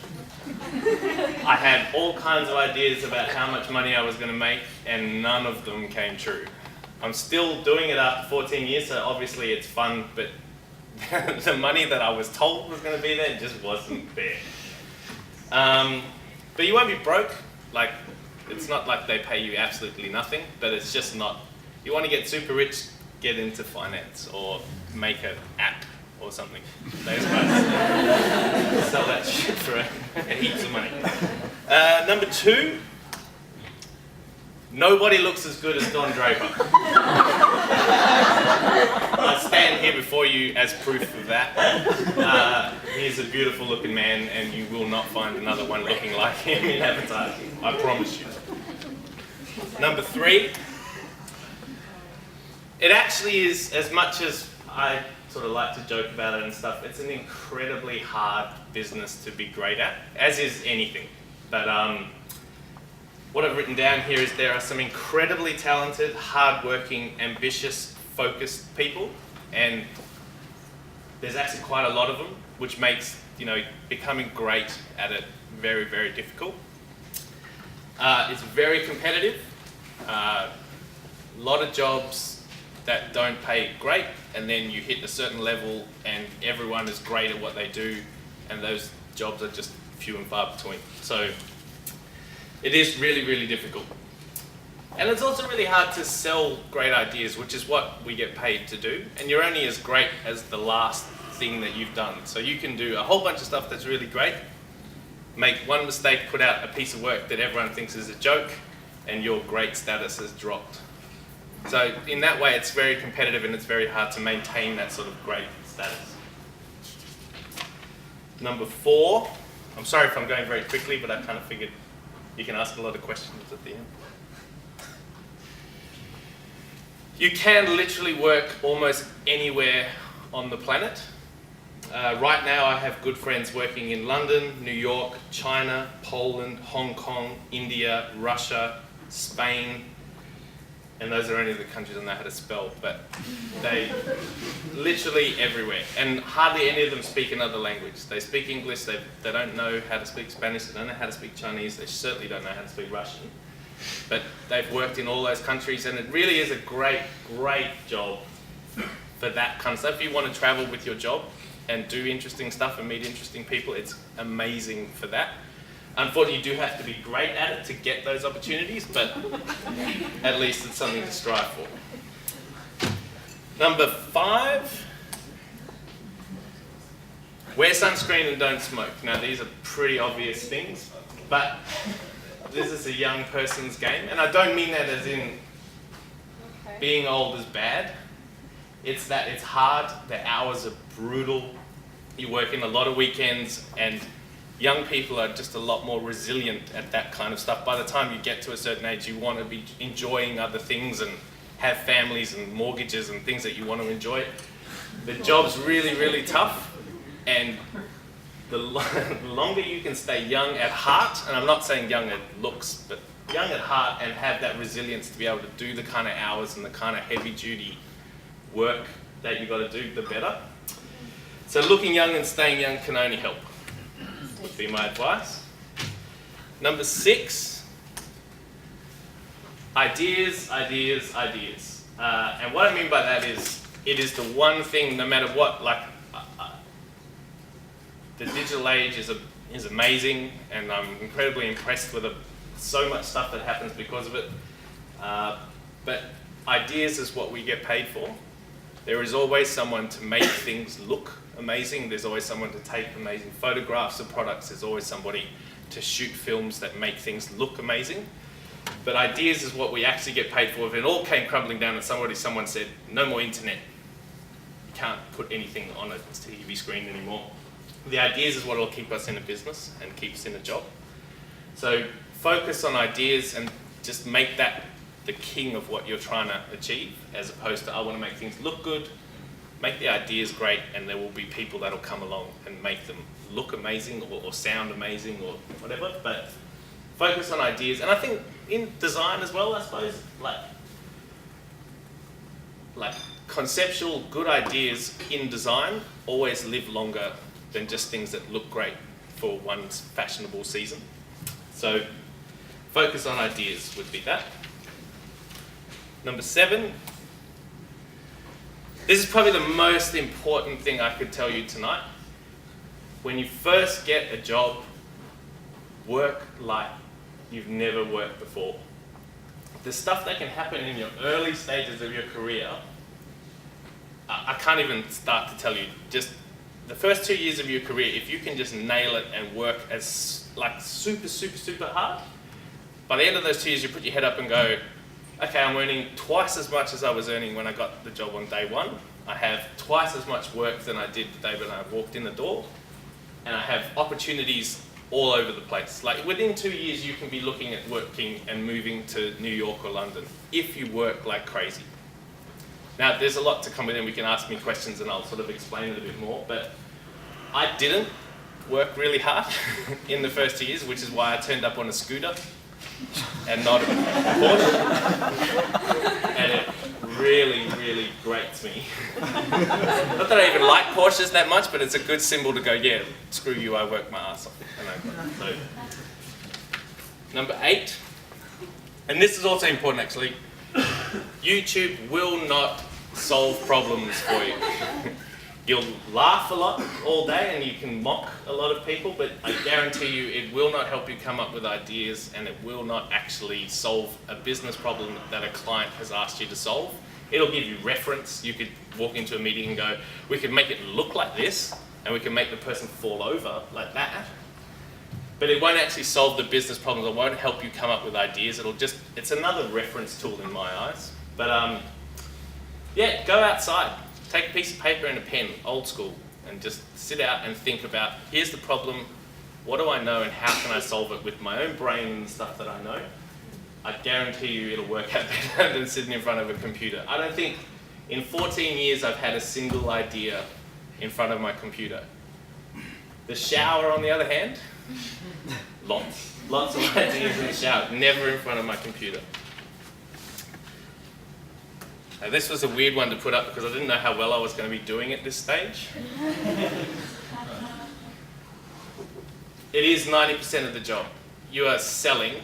I had all kinds of ideas about how much money I was going to make, and none of them came true. I'm still doing it after 14 years, so obviously it's fun, but the money that I was told was going to be there just wasn't there. But you won't be broke. Like, it's not like they pay you absolutely nothing, but it's just not. You want to get super rich, get into finance or make an app or something. Those guys sell that shit for heaps of money. Number 2, nobody looks as good as Don Draper. I stand here before you as proof of that. He's a beautiful looking man, and you will not find another one looking like him in advertising. I promise you. Number 3, it actually is, as much as I sort of like to joke about it and stuff, it's an incredibly hard business to be great at, as is anything. But what I've written down here is there are some incredibly talented, hard-working, ambitious, focused people, and there's actually quite a lot of them, which makes, you know, becoming great at it very, very difficult. It's very competitive. A lot of jobs that don't pay great, and then you hit a certain level and everyone is great at what they do, and those jobs are just few and far between. So it is really, really difficult. And it's also really hard to sell great ideas, which is what we get paid to do, and you're only as great as the last thing that you've done. So you can do a whole bunch of stuff that's really great, make one mistake, put out a piece of work that everyone thinks is a joke, and your great status has dropped. So in that way, it's very competitive, and it's very hard to maintain that sort of great status. Number 4, I'm sorry if I'm going very quickly, but I kind of figured you can ask a lot of questions at the end. You can literally work almost anywhere on the planet. Right now I have good friends working in London, New York, China, Poland, Hong Kong, India, Russia, Spain, and those are only the countries I know how to spell, but they literally everywhere. And hardly any of them speak another language. They speak English, they don't know how to speak Spanish, they don't know how to speak Chinese, they certainly don't know how to speak Russian. But they've worked in all those countries, and it really is a great, great job for that kind of stuff. If you want to travel with your job and do interesting stuff and meet interesting people, it's amazing for that. Unfortunately, you do have to be great at it to get those opportunities, but at least it's something to strive for. Number 5, wear sunscreen and don't smoke. Now, these are pretty obvious things, but this is a young person's game, and I don't mean that as in being old is bad. It's that it's hard, the hours are brutal, you work in a lot of weekends, and young people are just a lot more resilient at that kind of stuff. By the time you get to a certain age, you want to be enjoying other things and have families and mortgages and things that you want to enjoy. The job's really, really tough, and the longer you can stay young at heart, and I'm not saying young at looks, but young at heart, and have that resilience to be able to do the kind of hours and the kind of heavy duty work that you've got to do, the better. So looking young and staying young can only help. would be my advice. Number 6, ideas, ideas, ideas. And what I mean by that is, it is the one thing, no matter what, like, the digital age is amazing, and I'm incredibly impressed with so much stuff that happens because of it. But ideas is what we get paid for. There is always someone to make things look amazing. There's always someone to take amazing photographs of products. There's always somebody to shoot films that make things look amazing. But ideas is what we actually get paid for. If it all came crumbling down and someone said, no more internet, you can't put anything on a TV screen anymore. The ideas is what will keep us in a business and keep us in a job. So focus on ideas and just make that the king of what you're trying to achieve, as opposed to, I want to make things look good. Make the ideas great, and there will be people that'll come along and make them look amazing or sound amazing or whatever. But focus on ideas. And I think in design as well, I suppose, like conceptual good ideas in design always live longer than just things that look great for one fashionable season. So focus on ideas would be that. Number 7, this is probably the most important thing I could tell you tonight. When you first get a job, work like you've never worked before. The stuff that can happen in your early stages of your career, I can't even start to tell you. Just the first 2 years of your career, if you can just nail it and work as like super, super, super hard, by the end of those 2 years, you put your head up and go, okay, I'm earning twice as much as I was earning when I got the job on day 1. I have twice as much work than I did the day when I walked in the door. And I have opportunities all over the place. Like within 2 years, you can be looking at working and moving to New York or London if you work like crazy. Now, there's a lot to come with it. We can ask me questions and I'll sort of explain it a bit more. But I didn't work really hard in the first 2 years, which is why I turned up on a scooter and not a Porsche. And it really, really grates me. Not that I even like Porsches that much, but it's a good symbol to go, yeah, screw you, I work my ass off. So, number 8, and this is also important actually, YouTube will not solve problems for you. You'll laugh a lot all day and you can mock a lot of people, but I guarantee you it will not help you come up with ideas, and it will not actually solve a business problem that a client has asked you to solve. It'll give you reference. You could walk into a meeting and go, we could make it look like this, and we can make the person fall over like that. But it won't actually solve the business problems. It won't help you come up with ideas. It's another reference tool in my eyes. But yeah, go outside. Take a piece of paper and a pen, old school, and just sit out and think about, here's the problem, what do I know and how can I solve it with my own brain and stuff that I know? I guarantee you it'll work out better than sitting in front of a computer. I don't think in 14 years I've had a single idea in front of my computer. The shower, on the other hand, lots of ideas in the shower, never in front of my computer. Now, this was a weird one to put up because I didn't know how well I was going to be doing at this stage. It is 90% of the job. You are selling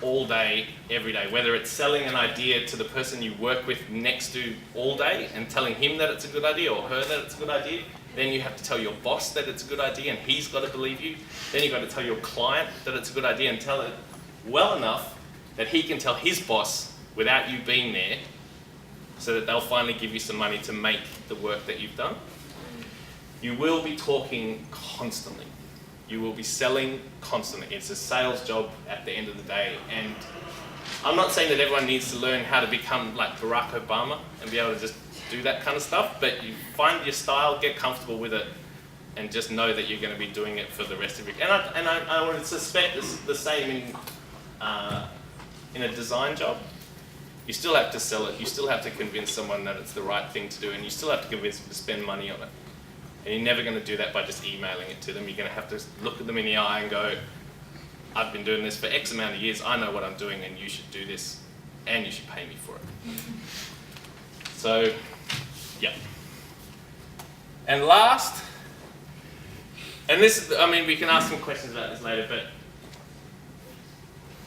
all day, every day, whether it's selling an idea to the person you work with next to all day and telling him that it's a good idea or her that it's a good idea. Then you have to tell your boss that it's a good idea and he's got to believe you. Then you've got to tell your client that it's a good idea and tell it well enough that he can tell his boss without you being there, so that they'll finally give you some money to make the work that you've done. You will be talking constantly. You will be selling constantly. It's a sales job at the end of the day. And I'm not saying that everyone needs to learn how to become like Barack Obama and be able to just do that kind of stuff, but you find your style, get comfortable with it, and just know that you're going to be doing it for the rest of your life. And I would suspect the same in a design job. You still have to sell it, you still have to convince someone that it's the right thing to do, and you still have to convince them to spend money on it. And you're never going to do that by just emailing it to them. You're going to have to look at them in the eye and go, I've been doing this for X amount of years, I know what I'm doing, and you should do this, and you should pay me for it. So, yeah. And last, And this, I mean, we can ask some questions about this later, but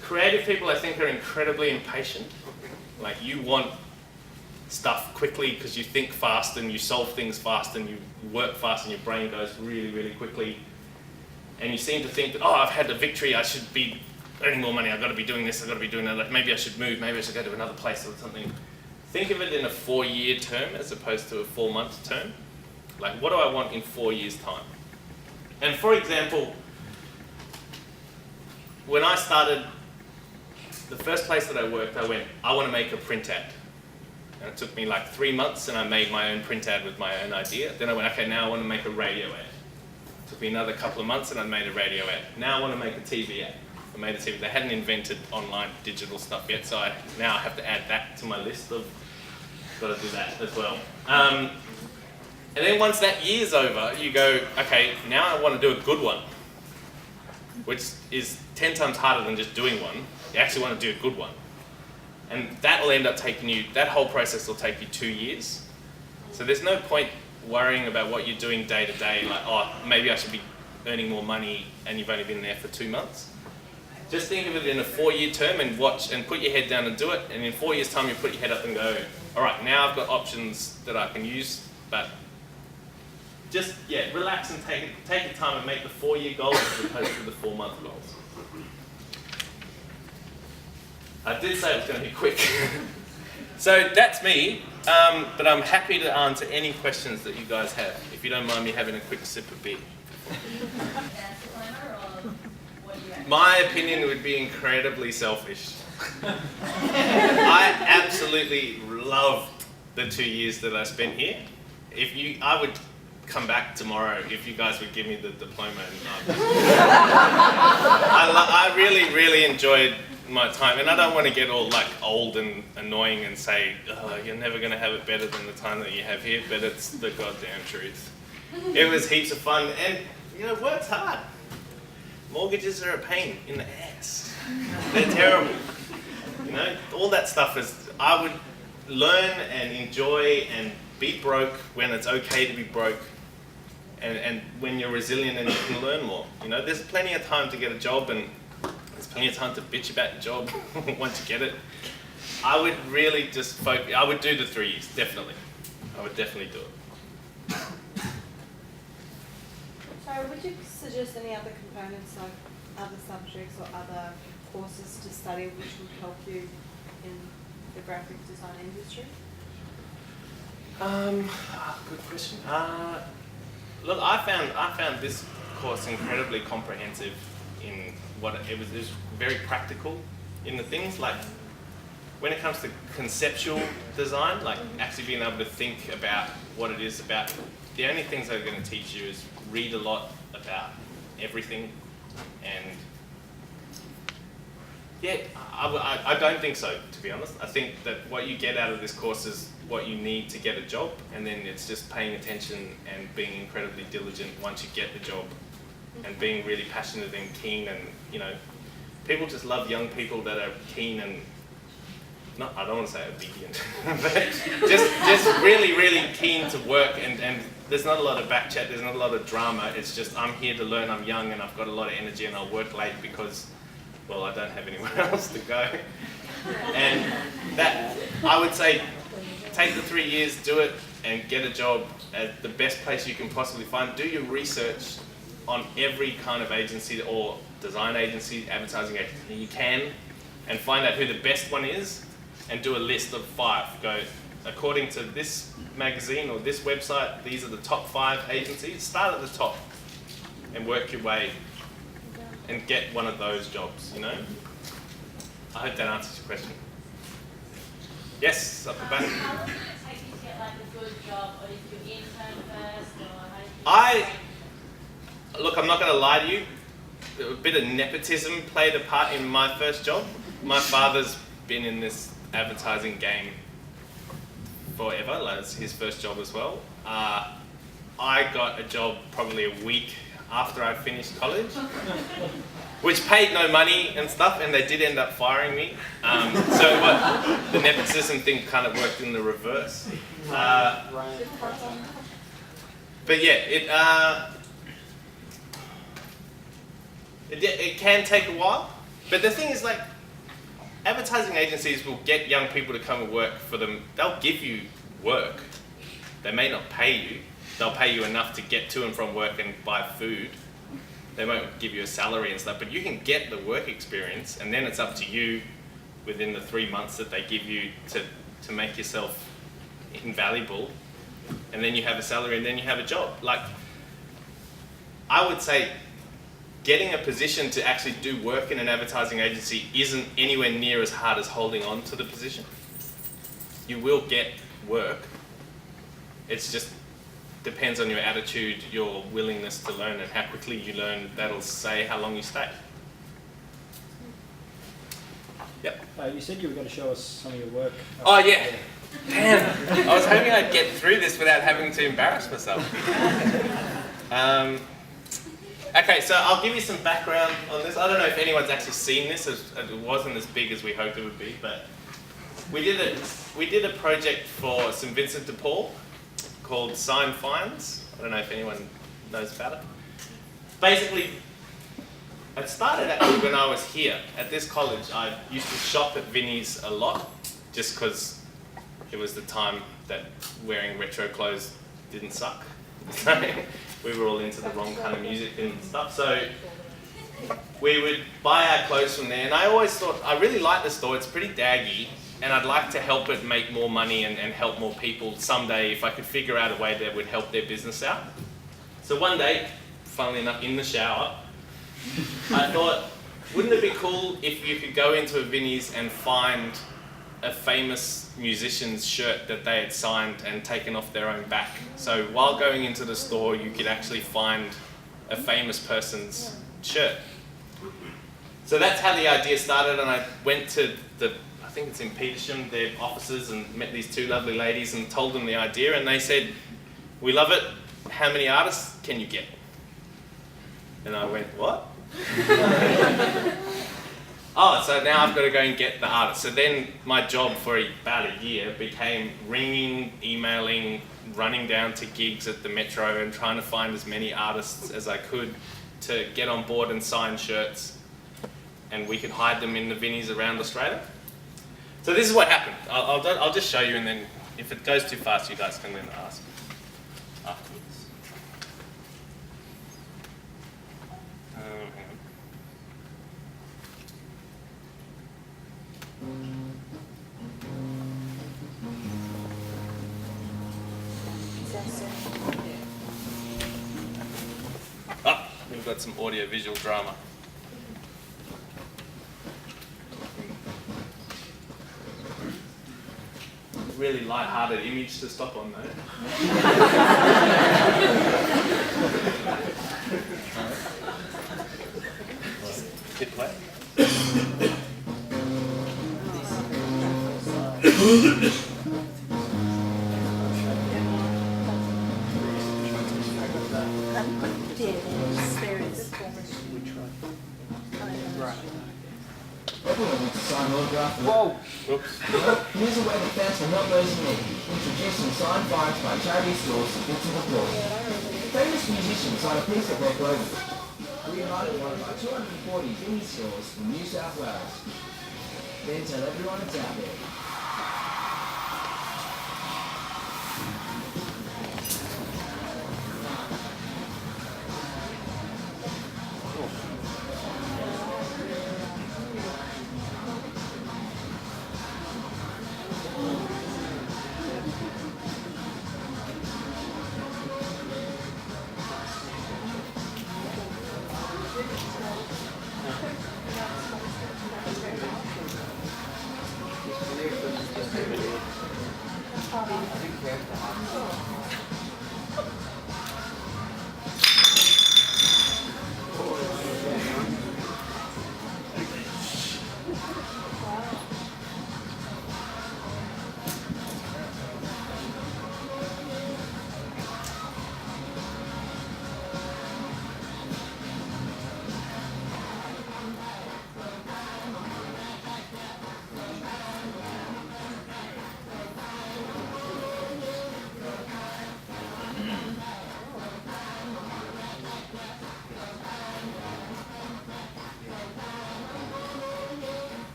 creative people, I think, are incredibly impatient. Like, you want stuff quickly because you think fast and you solve things fast and you work fast and your brain goes really, really quickly. And you seem to think that, oh, I've had a victory, I should be earning more money, I've got to be doing this, I've got to be doing that, maybe I should move, maybe I should go to another place or something. Think of it in a 4-year term as opposed to a 4-month term. Like, what do I want in 4 years' time? And for example, when I started, the first place that I worked, I went, I want to make a print ad. And it took me like 3 months and I made my own print ad with my own idea. Then I went, okay, now I want to make a radio ad. It took me another couple of months and I made a radio ad. Now I want to make a TV ad. I made a TV. They hadn't invented online digital stuff yet, so now I have to add that to my list of, got to do that as well. And then once that year's over, you go, okay, now I want to do a good one, which is 10 times harder than just doing one. You actually want to do a good one. And that will end up taking you, that whole process will take you 2 years. So there's no point worrying about what you're doing day to day, like, oh, maybe I should be earning more money and you've only been there for 2 months. Just think of it in a 4-year term and watch and put your head down and do it. And in 4 years' time, you put your head up and go, all right, now I've got options that I can use, but just, yeah, relax and take your time and make the 4-year goals as opposed to the 4-month goals. I did say it was going to be quick. So that's me, but I'm happy to answer any questions that you guys have, if you don't mind me having a quick sip of beer. My opinion would be incredibly selfish. I absolutely loved the 2 years that I spent here. I would come back tomorrow if you guys would give me the diploma. I really, really enjoyed my time, and I don't want to get all like old and annoying and say, oh, you're never going to have it better than the time that you have here, but it's the goddamn truth. It was heaps of fun, and you know, work's hard. Mortgages are a pain in the ass. They're terrible. You know, all that stuff is, I would learn and enjoy and be broke when it's okay to be broke, and when you're resilient and you can learn more. You know, there's plenty of time to get a job and there's plenty of time to bitch about your job once you get it. I would really just focus, I would do the 3 years, definitely. I would definitely do it. So would you suggest any other components, like other subjects or other courses to study which would help you in the graphic design industry? Good question. Look, I found this course incredibly comprehensive in what it was very practical in the things, like when it comes to conceptual design, like actually being able to think about what it is about. The only things they're going to teach you is read a lot about everything, and yeah, I don't think so, to be honest. I think that what you get out of this course is what you need to get a job, and then it's just paying attention and being incredibly diligent once you get the job, and being really passionate and keen, and you know, people just love young people that are keen and not, I don't want to say obedient, but just really, really keen to work, and there's not a lot of back chat, there's not a lot of drama. It's just, I'm here to learn, I'm young and I've got a lot of energy and I'll work late because, well, I don't have anywhere else to go. And that, I would say, take the 3 years, do it, and get a job at the best place you can possibly find. Do your research on every kind of agency or design agency, advertising agency you can, and find out who the best one is, and do a list of 5. Go, according to this magazine or this website, these are the top 5 agencies. Start at the top and work your way and get one of those jobs, you know? I hope that answers your question. Yes, up the back. How long did it take you to get like a good job, or did you intern first, or how did you Look, I'm not going to lie to you. A bit of nepotism played a part in my first job. My father's been in this advertising game forever. That's his first job as well. I got a job probably a week after I finished college, which paid no money and stuff, and they did end up firing me. So the nepotism thing kind of worked in the reverse. But yeah, It can take a while, but the thing is, like, advertising agencies will get young people to come and work for them. They'll give you work. They may not pay you. They'll pay you enough to get to and from work and buy food. They won't give you a salary and stuff, but you can get the work experience, and then it's up to you within the 3 months that they give you to make yourself invaluable, and then you have a salary and then you have a job. Like, I would say getting a position to actually do work in an advertising agency isn't anywhere near as hard as holding on to the position. You will get work. It's just depends on your attitude, your willingness to learn, and how quickly you learn. That'll say how long you stay. Yep. You said you were going to show us some of your work. Oh yeah. Damn. I was hoping I'd get through this without having to embarrass myself. Okay, so I'll give you some background on this. I don't know if anyone's actually seen this. It wasn't as big as we hoped it would be, but we did a project for St. Vincent de Paul called Sign Finds. I don't know if anyone knows about it. Basically, it started actually when I was here at this college. I used to shop at Vinnie's a lot, just because it was the time that wearing retro clothes didn't suck. We were all into the wrong kind of music and stuff, so we would buy our clothes from there. And I always thought, I really like the store, it's pretty daggy, and I'd like to help it make more money and help more people someday if I could figure out a way that would help their business out. So one day, funnily enough, in the shower, I thought, wouldn't it be cool if you could go into a Vinnie's and find a famous musician's shirt that they had signed and taken off their own back. So while going into the store, you could actually find a famous person's shirt. So that's how the idea started, and I went to I think it's in Petersham, their offices, and met these two lovely ladies and told them the idea, and they said, "We love it, how many artists can you get?" And I went, "What?" Oh, so now I've got to go and get the artist. So then my job for about a year became ringing, emailing, running down to gigs at the Metro and trying to find as many artists as I could to get on board and sign shirts, and we could hide them in the Vinnies around Australia. So this is what happened. I'll just show you, and then if it goes too fast, you guys can then ask afterwards. Hang on. Ah, we've got some audio-visual drama. Really light-hearted image to stop on though. Hit play. Everyone needs to sign autograph. Whoa! Whoops. Here's a way the fans will help those in need. Introducing signed finds by charity stores into the floor. Famous musicians sign a piece of their clothing. We invited one of our 240 Vinnie stores from New South Wales. Then tell everyone it's out there.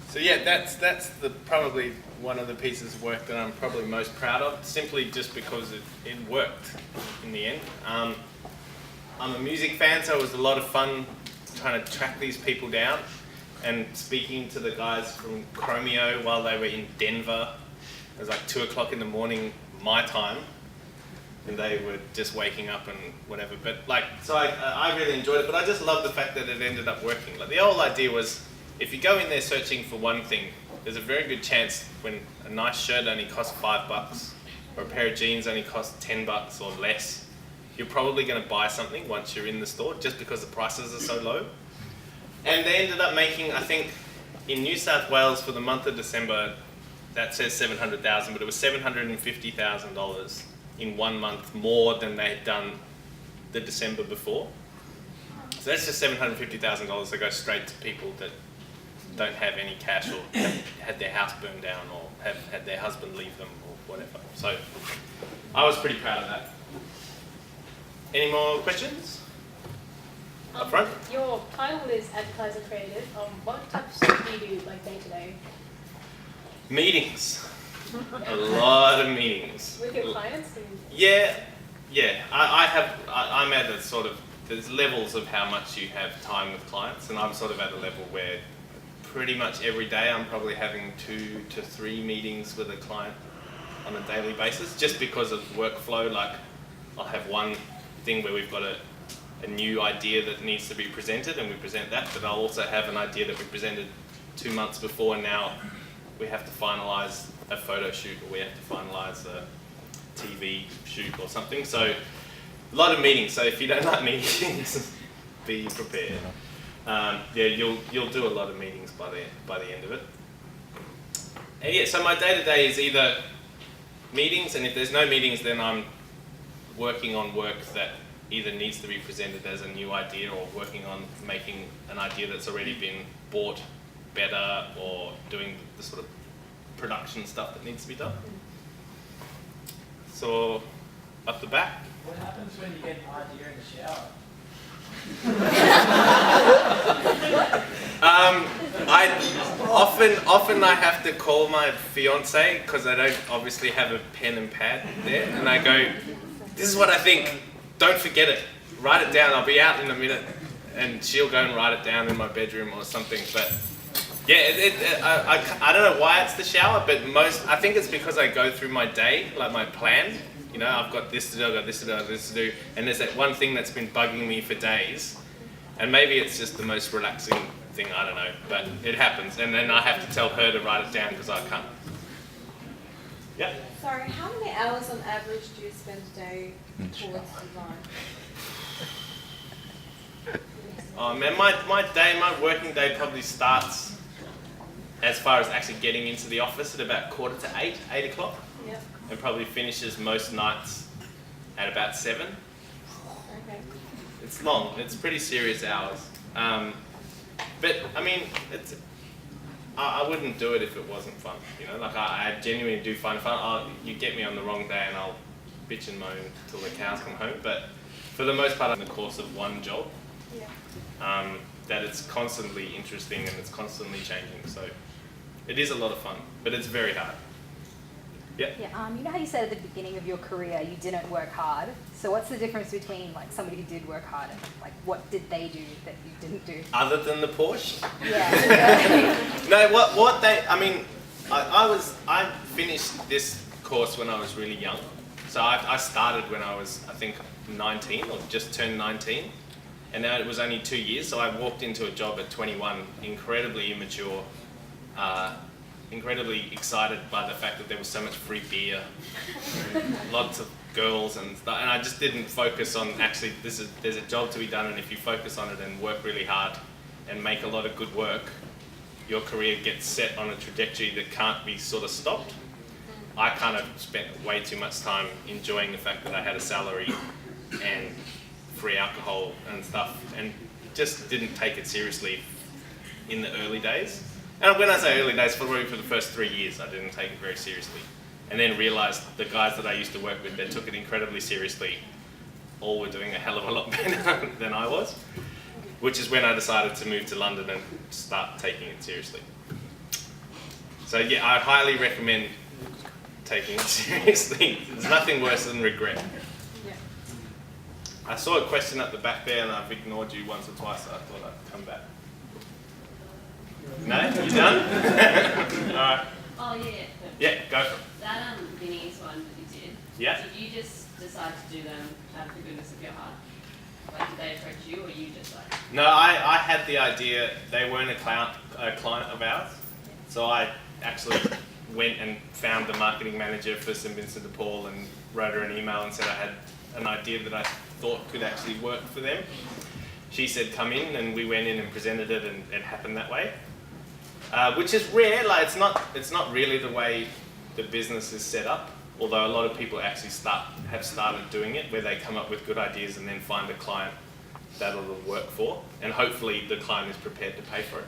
So yeah, that's probably one of the pieces of work that I'm probably most proud of, simply just because it worked in the end. I'm a music fan, so it was a lot of fun trying to track these people down and speaking to the guys from Chromeo while they were in Denver. It was like 2 o'clock in the morning my time, and they were just waking up and whatever. But like, so I really enjoyed it, but I just love the fact that it ended up working. Like the whole idea was, if you go in there searching for one thing, there's a very good chance when a nice shirt only costs $5 or a pair of jeans only costs $10 or less, you're probably going to buy something once you're in the store just because the prices are so low. And they ended up making, I think, in New South Wales for the month of December, that says 700,000, but it was $750,000 in 1 month more than they had done the December before. So that's just $750,000 that goes straight to people that don't have any cash or have had their house burned down or have had their husband leave them or whatever. So I was pretty proud of that. Any more questions? Up front? Your title is advertising creative. What type of stuff do you do, like day to day? Meetings. A lot of meetings. With your clients? Yeah. I'm at a sort of, there's levels of how much you have time with clients, and I'm sort of at a level where pretty much every day I'm probably having 2 to 3 meetings with a client on a daily basis, just because of workflow. Like I'll have one thing where we've got a new idea that needs to be presented and we present that, but I'll also have an idea that we presented 2 months before, and now we have to finalise a photo shoot or we have to finalise a TV shoot or something. So a lot of meetings. So if you don't like meetings, be prepared. Yeah, you'll do a lot of meetings by the end of it. And yeah, so my day-to-day is either meetings, and if there's no meetings, then I'm working on work that either needs to be presented as a new idea or working on making an idea that's already been bought better, or doing the sort of production stuff that needs to be done. So, up the back. What happens when you get an idea in the shower? Often I have to call my fiance because I don't obviously have a pen and pad there, and I go, "This is what I think. Don't forget it. Write it down. I'll be out in a minute," and she'll go and write it down in my bedroom or something. But yeah, I don't know why it's the shower, but I think it's because I go through my day, like my plan. You know, I've got this to do, I've got this to do, I've got this to do, and there's that one thing that's been bugging me for days, and maybe it's just the most relaxing thing, I don't know, but it happens, and then I have to tell her to write it down because I can't. Yeah? Sorry, how many hours on average do you spend a day towards design? Oh man, my working day probably starts, as far as actually getting into the office, at about 7:45, 8 o'clock. Yep. And probably finishes most nights at about 7. Okay. It's long. It's pretty serious hours. But I mean, I wouldn't do it if it wasn't fun. You know, like I genuinely do find fun. You get me on the wrong day and I'll bitch and moan till the cows come home. But for the most part, in the course of one job, that it's constantly interesting and it's constantly changing. So it is a lot of fun, but it's very hard. Yeah. Yeah. You know how you said at the beginning of your career you didn't work hard. So what's the difference between like somebody who did work hard and like what did they do that you didn't do? Other than the Porsche? Yeah. No. What they? I mean, I finished this course when I was really young. So I started when I was, I think, 19 or just turned 19, and now it was only 2 years. So I walked into a job at 21, incredibly immature. Incredibly excited by the fact that there was so much free beer, lots of girls and stuff, and I just didn't focus on actually there's a job to be done, and if you focus on it and work really hard and make a lot of good work, your career gets set on a trajectory that can't be sort of stopped. I kind of spent way too much time enjoying the fact that I had a salary and free alcohol and stuff, and just didn't take it seriously in the early days. And when I say early days, probably for the first 3 years, I didn't take it very seriously. And then realised the guys that I used to work with, they took it incredibly seriously. All were doing a hell of a lot better than I was, which is when I decided to move to London and start taking it seriously. So yeah, I highly recommend taking it seriously. There's nothing worse than regret. I saw a question at the back there and I've ignored you once or twice, so I thought I'd come back. No? You done? Alright. Oh yeah. Yeah, go for it. That Vinnie's one that you did. Yeah. Did you just decide to do them out of the goodness of your heart? Like did they approach you or you just like? No, I had the idea, they weren't a client of ours, so I actually went and found the marketing manager for St Vincent de Paul and wrote her an email and said I had an idea that I thought could actually work for them. She said come in, and we went in and presented it, and it happened that way. Which is rare, like it's not really the way the business is set up, although a lot of people actually have started doing it, where they come up with good ideas and then find a client that it'll work for, and hopefully the client is prepared to pay for it.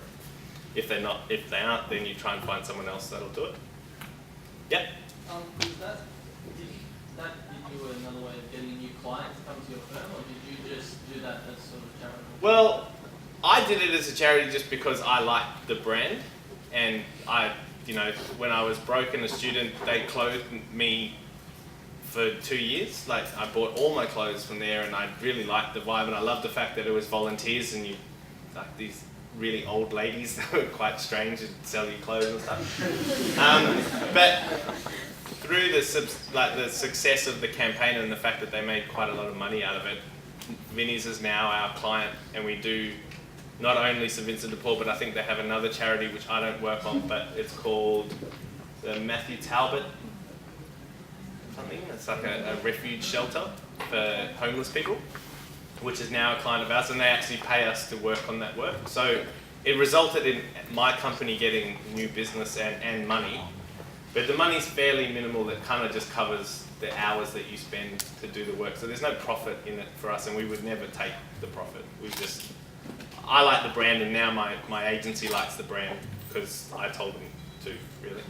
If they aren't, then you try and find someone else that'll do it. Yep. Did that give you another way of getting a new client to come to your firm, or did you just do that as sort of charitable? Well, I did it as a charity just because I liked the brand, and when I was broke and a student, they clothed me for 2 years. Like I bought all my clothes from there, and I really liked the vibe, and I loved the fact that it was volunteers, and like these really old ladies that were quite strange and sell you clothes and stuff. But through the success of the campaign and the fact that they made quite a lot of money out of it, Vinnie's is now our client, and we do not only St Vincent de Paul, but I think they have another charity which I don't work on, but it's called the Matthew Talbot something. It's like a refuge shelter for homeless people, which is now a client of ours, and they actually pay us to work on that work. So it resulted in my company getting new business and money, but the money's fairly minimal. That kind of just covers the hours that you spend to do the work. So there's no profit in it for us, and we would never take the profit. I like the brand, and now my agency likes the brand because I told them to, really.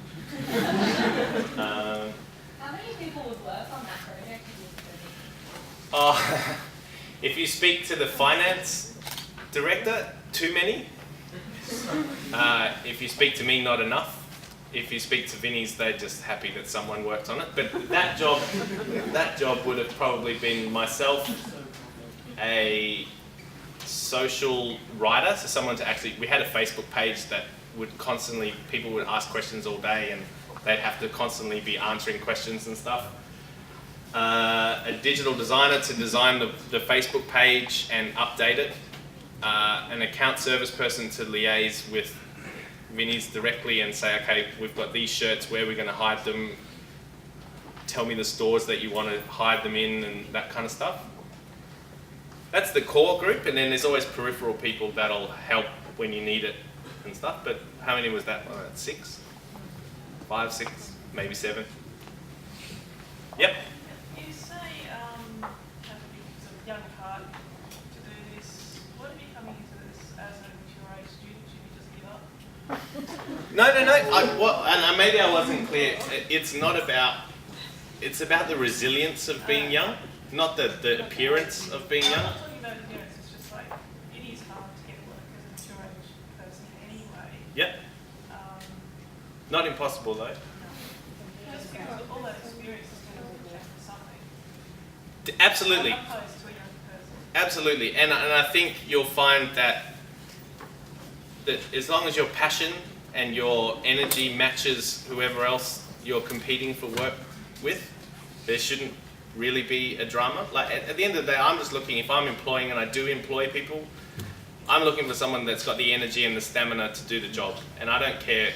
How many people would work on that project? If you speak to the finance director, too many. If you speak to me, not enough. If you speak to Vinnie's, they're just happy that someone worked on it. But that job would have probably been myself, a social writer, so someone to actually, we had a Facebook page that would constantly, people would ask questions all day, and they'd have to constantly be answering questions and stuff. A digital designer to design the Facebook page and update it. An account service person to liaise with Vinnie's directly and say, okay, we've got these shirts, where we're going to hide them, tell me the stores that you want to hide them in, and that kind of stuff. That's the core group, and then there's always peripheral people that'll help when you need it and stuff. But how many was that? 6? 5, 6, maybe 7. Yep. You say have a big sort of young heart to do this. What are you coming into this as a mature age student? Should you just give up? No. And maybe I wasn't clear. It's about the resilience of being young, not the appearance of being young. I'm not talking about appearance. It's just like it is hard to get work as a mature age person anyway. Yep. Not impossible though. Just because all that experience is going to check for something. Absolutely. Opposed to a young person. Absolutely, and I think you'll find that as long as your passion and your energy matches whoever else you're competing for work with, there shouldn't really be a drama. Like at the end of the day, I'm just looking, if I'm employing, and I do employ people, I'm looking for someone that's got the energy and the stamina to do the job, and I don't care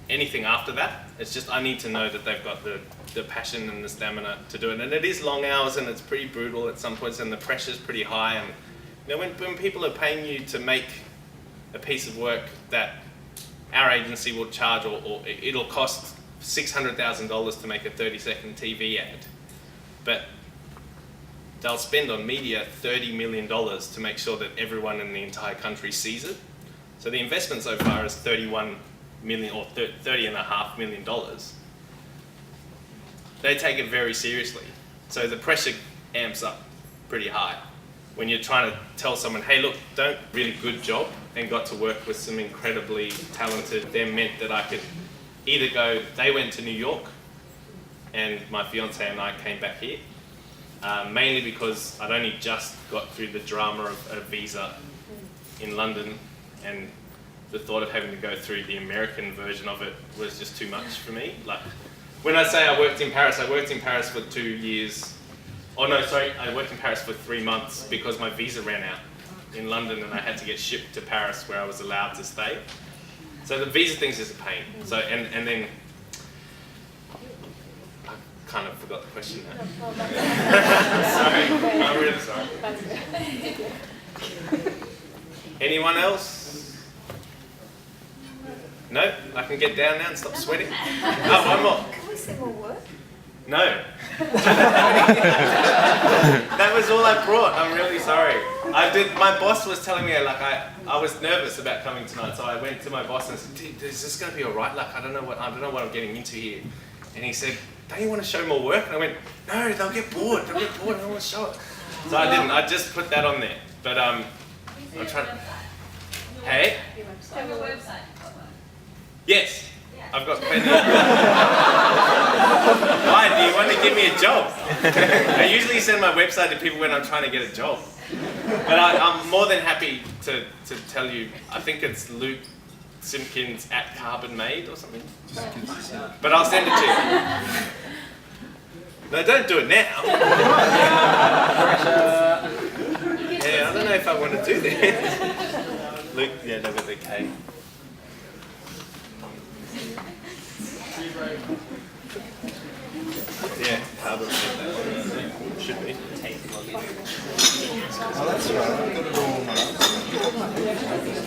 anything after that. It's just I need to know that they've got the passion and the stamina to do it. And it is long hours, and it's pretty brutal at some points, and the pressure's pretty high. And when people are paying you to make a piece of work that our agency will charge, or it'll cost $600,000 to make a 30-second TV ad, but they'll spend on media $30 million to make sure that everyone in the entire country sees it. So the investment so far is $31 million or $30.5 million. They take it very seriously. So the pressure amps up pretty high. when you're trying to tell someone, hey look, really good job, and got to work with some incredibly talented, then meant that I could either go, they went to New York, and my fiance and I came back here, mainly because I'd only just got through the drama of a visa in London, and the thought of having to go through the American version of it was just too much for me. Like, when I say I worked in Paris for 2 years. Oh no, sorry, I worked in Paris for 3 months because my visa ran out in London and I had to get shipped to Paris where I was allowed to stay. So the visa thing's just a pain. So, and then, I kind of forgot the question now. Sorry, I'm really sorry. Anyone else? No? I can get down now and stop sweating? Oh, one more. Can we see more work? No. That was all I brought. I'm really sorry. My boss was telling me, like, I was nervous about coming tonight, so I went to my boss and said, is this going to be all right? Like, I don't know what I'm getting into here. And he said, don't you want to show more work? And I went, no, they'll get bored. I don't want to show it. So I didn't. I just put that on there. But I'm trying to... Hey? Have a website. Yes. I've got plenty. Why? Do you want to give me a job? I usually send my website to people when I'm trying to get a job. But I'm more than happy to tell you, I think it's Luke Simpkins at Carbon Made or something. But I'll send it to you. No, don't do it now. Yeah, I don't know if I want to do that. Luke, yeah, no, with the K. Yeah, Carbon Made. Should be. Oh, that's right. I've got it all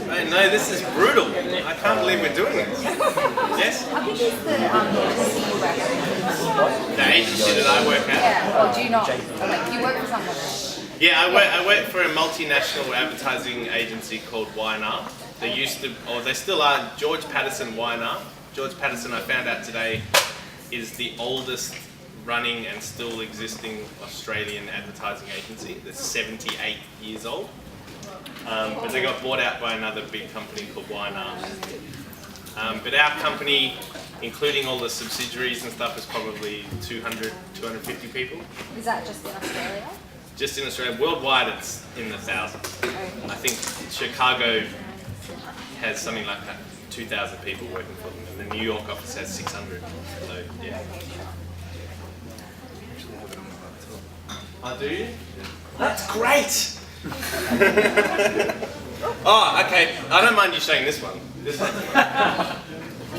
Hey, no, this is brutal. I can't believe we're doing this. Yes? I think it's the agency you work at. The agency that I work at? Yeah, or do you not? Or like, you work for someone else? Yeah, I work for a multinational advertising agency called Y&R. They used to, or they still are, George Patterson Y&R. George Patterson, I found out today, is the oldest running and still existing Australian advertising agency. They're 78 years old. But they got bought out by another big company called Y&R. But our company, including all the subsidiaries and stuff, is probably 200, 250 people. Is that just in Australia? Just in Australia. Worldwide, it's in the thousands. I think Chicago has something like that, 2,000 people working for them, and the New York office has 600. So, yeah. Oh, do you? That's great! Oh, okay. I don't mind you showing this one. This one.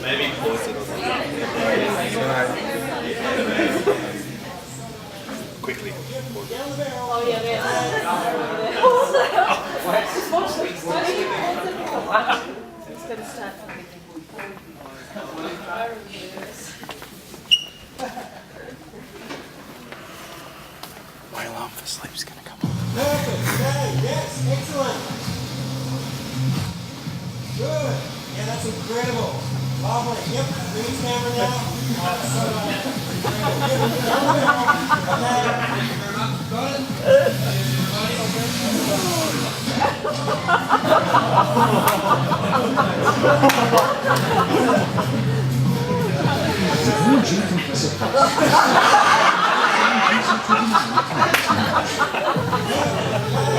Maybe pause it or something. Quickly. Pause it. Oh yeah, it's going to start. I remember this. My alarm for sleep's going to come on. Perfect. Okay. Yes. Excellent. Good. Yeah, that's incredible. Lovely. Yep. Green camera now. Got it?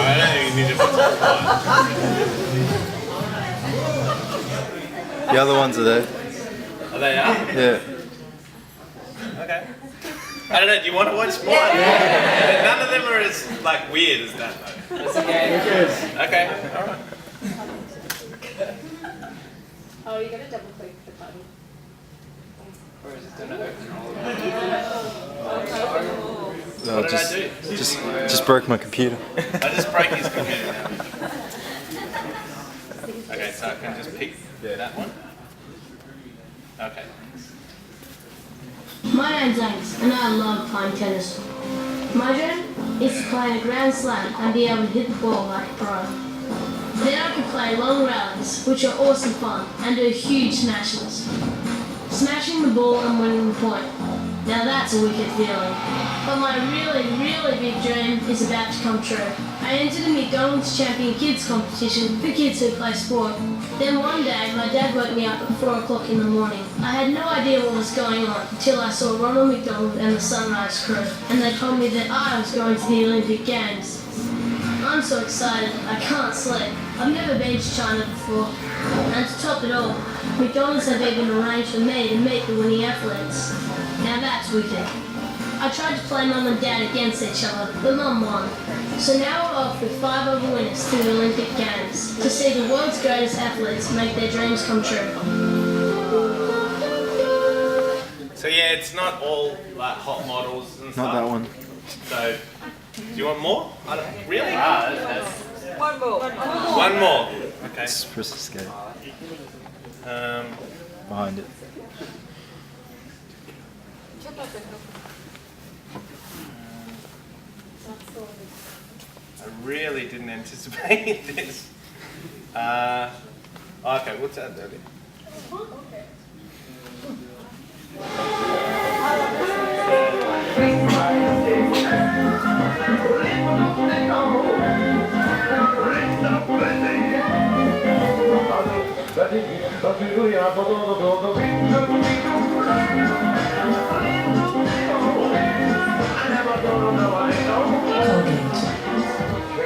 I don't think you need to put The other ones are there. Are they out? Yeah. Okay. I don't know, do you want to watch more? Yeah. None of them are as like weird as that though. That's okay. Okay, alright. Oh, you're going to double click the button. Or is it going to open all No, What did I do? just broke my computer. I just broke his computer now. Okay, so I can just pick that one. Okay. My name's Angus, and I love playing tennis. My dream is to play in a grand slam and be able to hit the ball like a pro. Then I can play long rallies, which are awesome fun, and do huge smashes. Smashing the ball and winning the point. Now that's a wicked feeling. But my really, really big dream is about to come true. I I entered a McDonald's Champion Kids competition for kids who play sport. Then one day, my dad woke me up at 4 o'clock in the morning. I had no idea what was going on until I saw Ronald McDonald and the Sunrise Crew, and they told me that I was going to the Olympic Games. I'm so excited, I can't sleep. I've never been to China before. And to top it all, McDonald's have even arranged for me to meet the winning athletes. Now that's wicked. I tried to play Mum and Dad against each other, but Mum won. So now we're off with 5 other winners to the Olympic Games to see the world's greatest athletes make their dreams come true. So yeah, it's not all like hot models and stuff. Not that one. So, do you want more? Really? One more. One more. Okay. It's press escape. Behind it. I really didn't anticipate this. Okay, what's that, Debbie?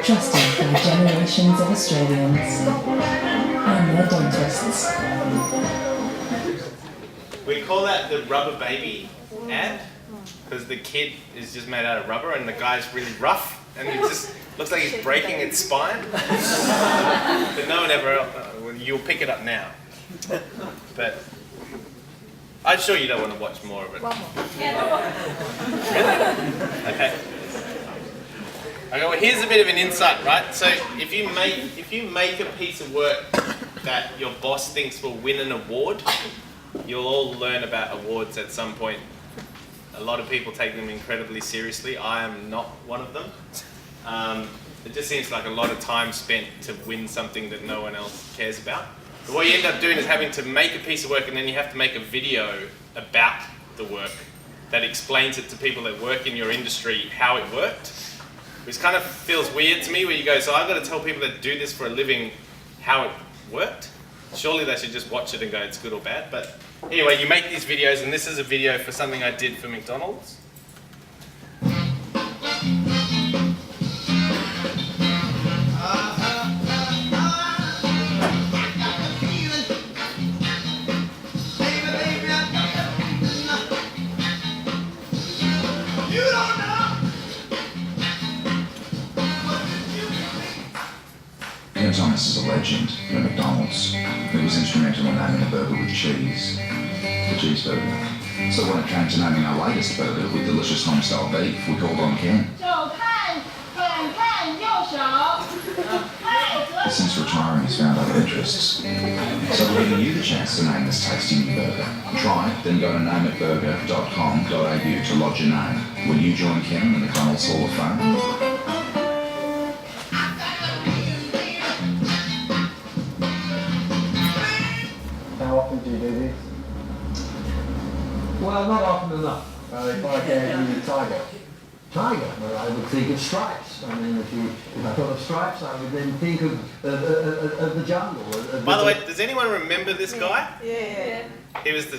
Trusted by generations of Australians and their dentists. We call that the rubber baby ad because the kid is just made out of rubber and the guy's really rough and it just looks like he's breaking its spine. But no one ever, you'll pick it up now. But I'm sure you don't want to watch more of it. One more. Really? Okay. Okay, well here's a bit of an insight, right? So if you make a piece of work that your boss thinks will win an award, you'll all learn about awards at some point. A lot of people take them incredibly seriously. I am not one of them. It just seems like a lot of time spent to win something that no one else cares about. But what you end up doing is having to make a piece of work and then you have to make a video about the work that explains it to people that work in your industry how it worked. Which kind of feels weird to me where you go, so I've got to tell people that do this for a living how it worked? Surely they should just watch it and go, it's good or bad. But anyway, you make these videos, and this is a video for something I did for McDonald's. Thomas is a legend at McDonald's who was instrumental in naming a burger with cheese, the cheeseburger. So when it came to naming our latest burger with delicious home-style beef, we called on Ken. Since retiring, he's found other interests. So we're giving you the chance to name this tasty new burger. Try it, then go to nameitburger.com.au to lodge your name. Will you join Ken in the McDonald's Hall of Fame? How often do you do this? Well, not often enough. If I gave you the tiger. Tiger? Well, I would think of stripes. I mean, if I thought of stripes, I would then think of the jungle. By the way, does anyone remember this guy? Yeah. He was the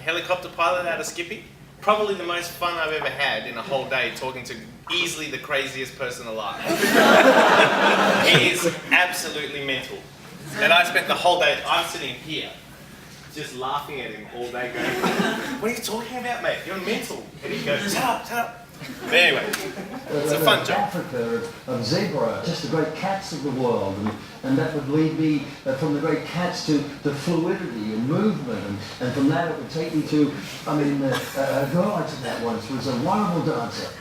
helicopter pilot out of Skippy. Probably the most fun I've ever had in a whole day talking to easily the craziest person alive. He is absolutely mental. And I spent the whole day, I'm sitting here, just laughing at him all day going, what are you talking about, mate? You're mental. And he goes, shut up. But anyway, it's a fun job. Africa, of zebra, just the great cats of the world. And that would lead me from the great cats to fluidity and movement. And from that it would take me to, a girl I took that once was a wonderful dancer.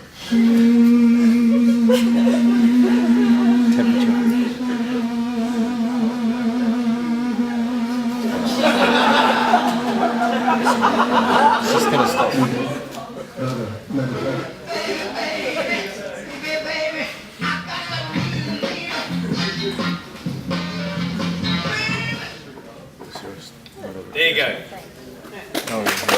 She's gonna stop. There you go. Oh, yeah.